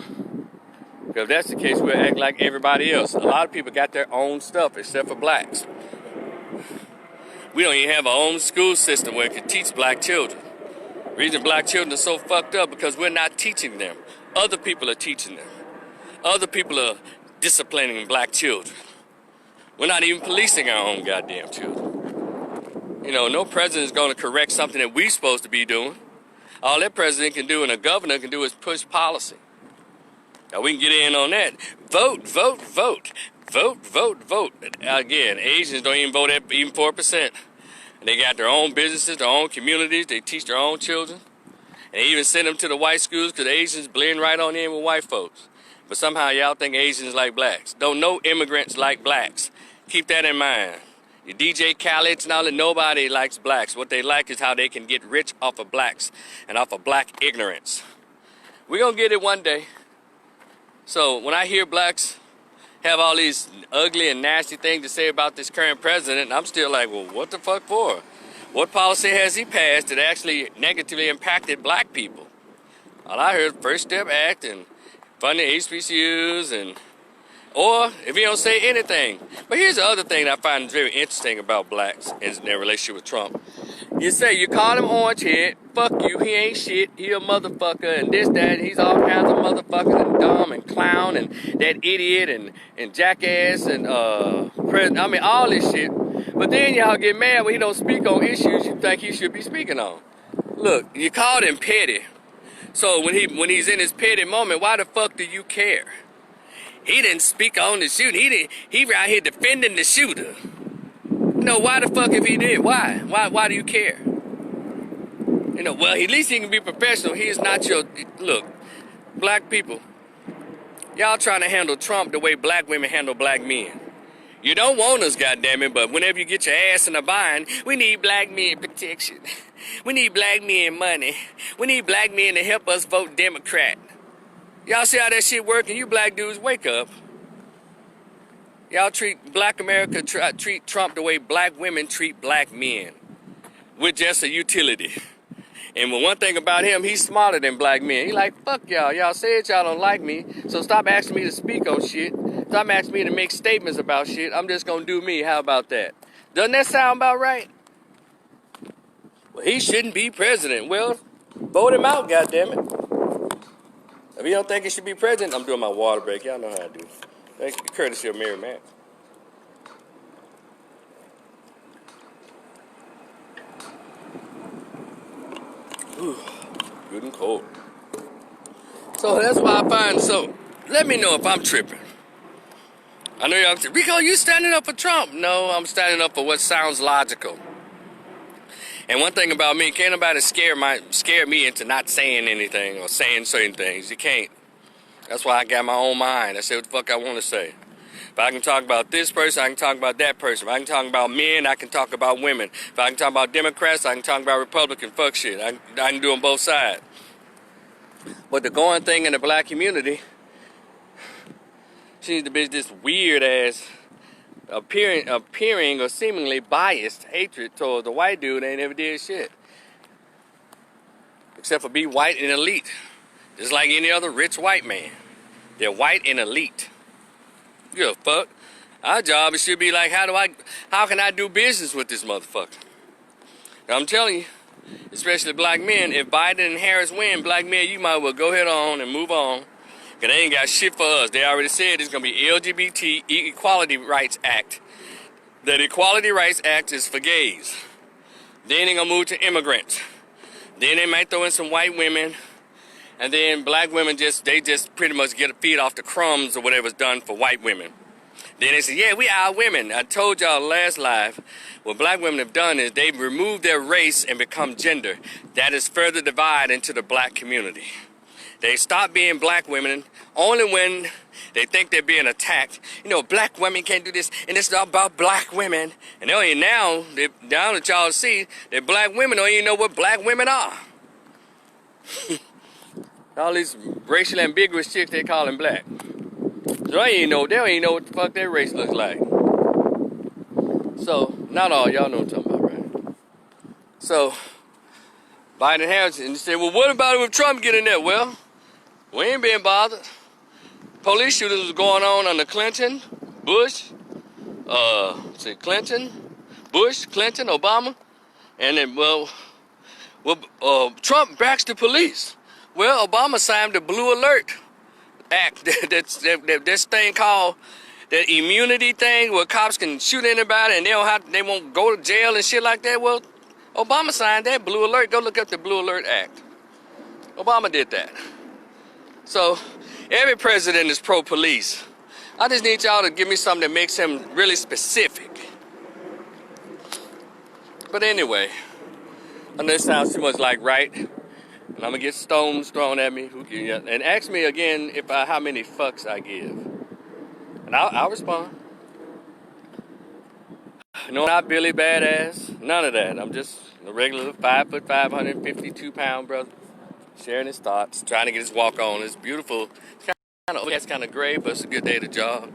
Because if that's the case, we'll act like everybody else. A lot of people got their own stuff, except for blacks. We don't even have our own school system where it can teach black children. The reason black children are so fucked up because we're not teaching them. Other people are teaching them. Other people are disciplining black children. We're not even policing our own goddamn children. You know, no president is going to correct something that we're supposed to be doing. All that president can do and a governor can do is push policy. Now, we can get in on that. Vote, vote, vote. Vote, vote, vote. Again, Asians don't even vote at even 4%. They got their own businesses, their own communities. They teach their own children. And they even send them to the white schools because Asians blend right on in with white folks. But somehow y'all think Asians like blacks. Don't know immigrants like blacks. Keep that in mind. Your DJ Khaled's and all that, nobody likes blacks. What they like is how they can get rich off of blacks and off of black ignorance. We're going to get it one day. So when I hear blacks have all these ugly and nasty things to say about this current president, I'm still like, well, what the fuck for? What policy has he passed that actually negatively impacted black people? All I heard, First Step Act and funding HBCUs, and or if he don't say anything. But here's the other thing that I find very interesting about blacks in their relationship with Trump. You say, you call him orange head, fuck you, he ain't shit, he a motherfucker, and this, that, he's all kinds of motherfuckers, and dumb, and clown, and that idiot, and jackass, and I mean, all this shit. But then y'all get mad when he don't speak on issues you think he should be speaking on. Look, you called him petty. So when he's in his petty moment, why the fuck do you care? He didn't speak on the shooting. He right here defending the shooter. No, why the fuck if he did? Why? Why do you care? You know, well, at least he can be professional. He is not your... Look, black people, y'all trying to handle Trump the way black women handle black men. You don't want us, goddammit, but whenever you get your ass in a bind, we need black men protection. We need black men money. We need black men to help us vote Democrat. Y'all see how that shit working? You black dudes, wake up. Y'all treat black America, treat Trump the way black women treat black men. We're just a utility. And one thing about him, he's smarter than black men. He like, fuck y'all. Y'all said y'all don't like me, so stop asking me to speak on shit. Stop asking me to make statements about shit. I'm just gonna do me. How about that? Doesn't that sound about right? Well, he shouldn't be president. Well, vote him out, goddammit. If you don't think he should be president, I'm doing my water break. Y'all know how I do. Thank you, courtesy of Mary Mack. Ooh, good and cold. So that's why I find, so let me know if I'm tripping. I know y'all say, Rico, you standing up for Trump. No, I'm standing up for what sounds logical. And one thing about me, can't nobody scare me into not saying anything or saying certain things. You can't. That's why I got my own mind. I say what the fuck I want to say. If I can talk about this person, I can talk about that person. If I can talk about men, I can talk about women. If I can talk about Democrats, I can talk about Republican. Fuck shit. I can do on both sides. But the going thing in the black community seems to be this weird ass appearing or seemingly biased hatred towards the white dude that ain't never did shit. Except for be white and elite. Just like any other rich white man. They're white and elite. Give a fuck. Our job should be like, how can I do business with this motherfucker? Now, I'm telling you, especially black men, if Biden and Harris win, black men, you might well go ahead on and move on. Because they ain't got shit for us. They already said it's going to be LGBT Equality Rights Act. That Equality Rights Act is for gays. Then they're going to move to immigrants. Then they might throw in some white women. And then black women they just pretty much get a feed off the crumbs or whatever's done for white women. Then they say, yeah, we are women. I told y'all last live, what black women have done is they've removed their race and become gender. That is further divide into the black community. They stop being black women only when they think they're being attacked. You know, black women can't do this, and it's all about black women. And now that y'all see that black women don't even know what black women are. All these racially ambiguous chicks they call them black. So they don't even know what the fuck their race looks like. So, not all, y'all know what I'm talking about, right? So, Biden and Harris, and they say, well, what about it with Trump getting there? Well, we ain't being bothered. Police shootings was going on under Clinton, Bush, Clinton, Obama, and then, Trump backs the police. Well, Obama signed the Blue Alert Act. This thing called the immunity thing where cops can shoot anybody and they won't go to jail and shit like that. Well, Obama signed that Blue Alert. Go look up the Blue Alert Act. Obama did that. So every president is pro-police. I just need y'all to give me something that makes him really specific. But anyway, I know it sounds too much like right. And I'm gonna get stones thrown at me. And ask me again how many fucks I give. And I'll respond. No, not Billy Badass. None of that. I'm just a regular 5'5", 152-pound brother. Sharing his thoughts. Trying to get his walk on. It's beautiful. It's kind of gray, but it's a good day to jog.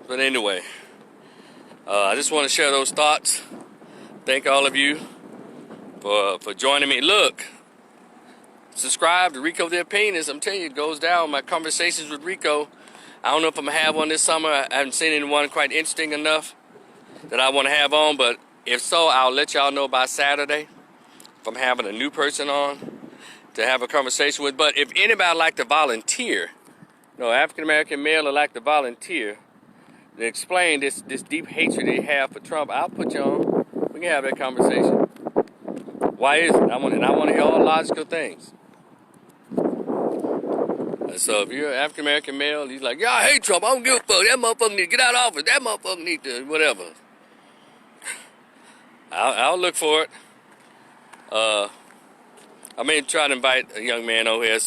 But anyway, I just want to share those thoughts. thank all of you for joining me. Look, subscribe to Rico the Opinionist. I'm telling you, it goes down. My conversations with Rico. I don't know if I'm going to have one this summer. I haven't seen anyone quite interesting enough that I want to have on, but if so, I'll let y'all know by Saturday if I'm having a new person on to have a conversation with. But if anybody like to volunteer, African-American male would like to volunteer to explain this deep hatred they have for Trump, I'll put you on. We can have that conversation. Why is it? I want to hear all logical things. So if you're an African-American male, he's like, yeah, I hate Trump. I don't give a fuck. That motherfucker need to get out of office. That motherfucker need to whatever. I'll look for it. I may try to invite a young man over here,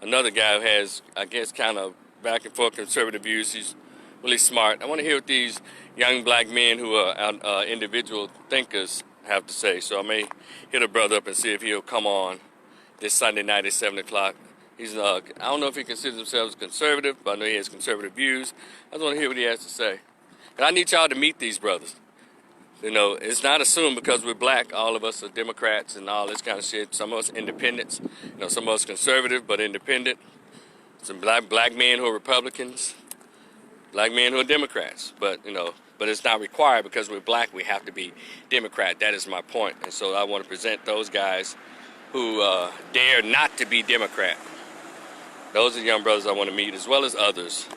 another guy who has, I guess, kind of back and forth conservative views. He's really smart. I want to hear what these young black men who are individual thinkers have to say. So I may hit a brother up and see if he'll come on this Sunday night at 7 o'clock. He's I don't know if he considers himself conservative, but I know he has conservative views. I just want to hear what he has to say. And I need y'all to meet these brothers. It's not assumed because we're black, all of us are Democrats and all this kind of shit. Some of us independents, some of us conservative but independent. Some black men who are Republicans, black men who are Democrats. But it's not required because we're black, we have to be Democrat. That is my point. And so I want to present those guys who dare not to be Democrat. Those are the young brothers I want to meet, as well as others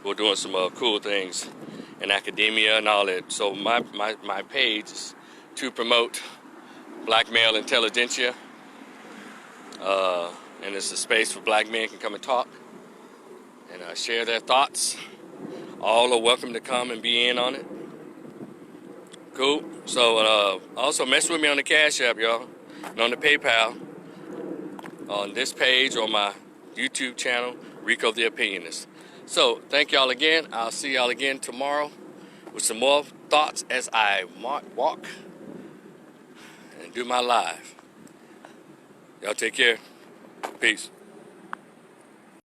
who are doing some cool things in academia and all that. So my page is to promote black male intelligentsia. And it's a space where black men can come and talk and share their thoughts. All are welcome to come and be in on it. Cool. So also mess with me on the Cash App, y'all, and on the PayPal, on this page, on my YouTube channel, Rico the Opinionist. So thank y'all again. I'll see y'all again tomorrow with some more thoughts as I walk and do my live. Y'all take care. Peace.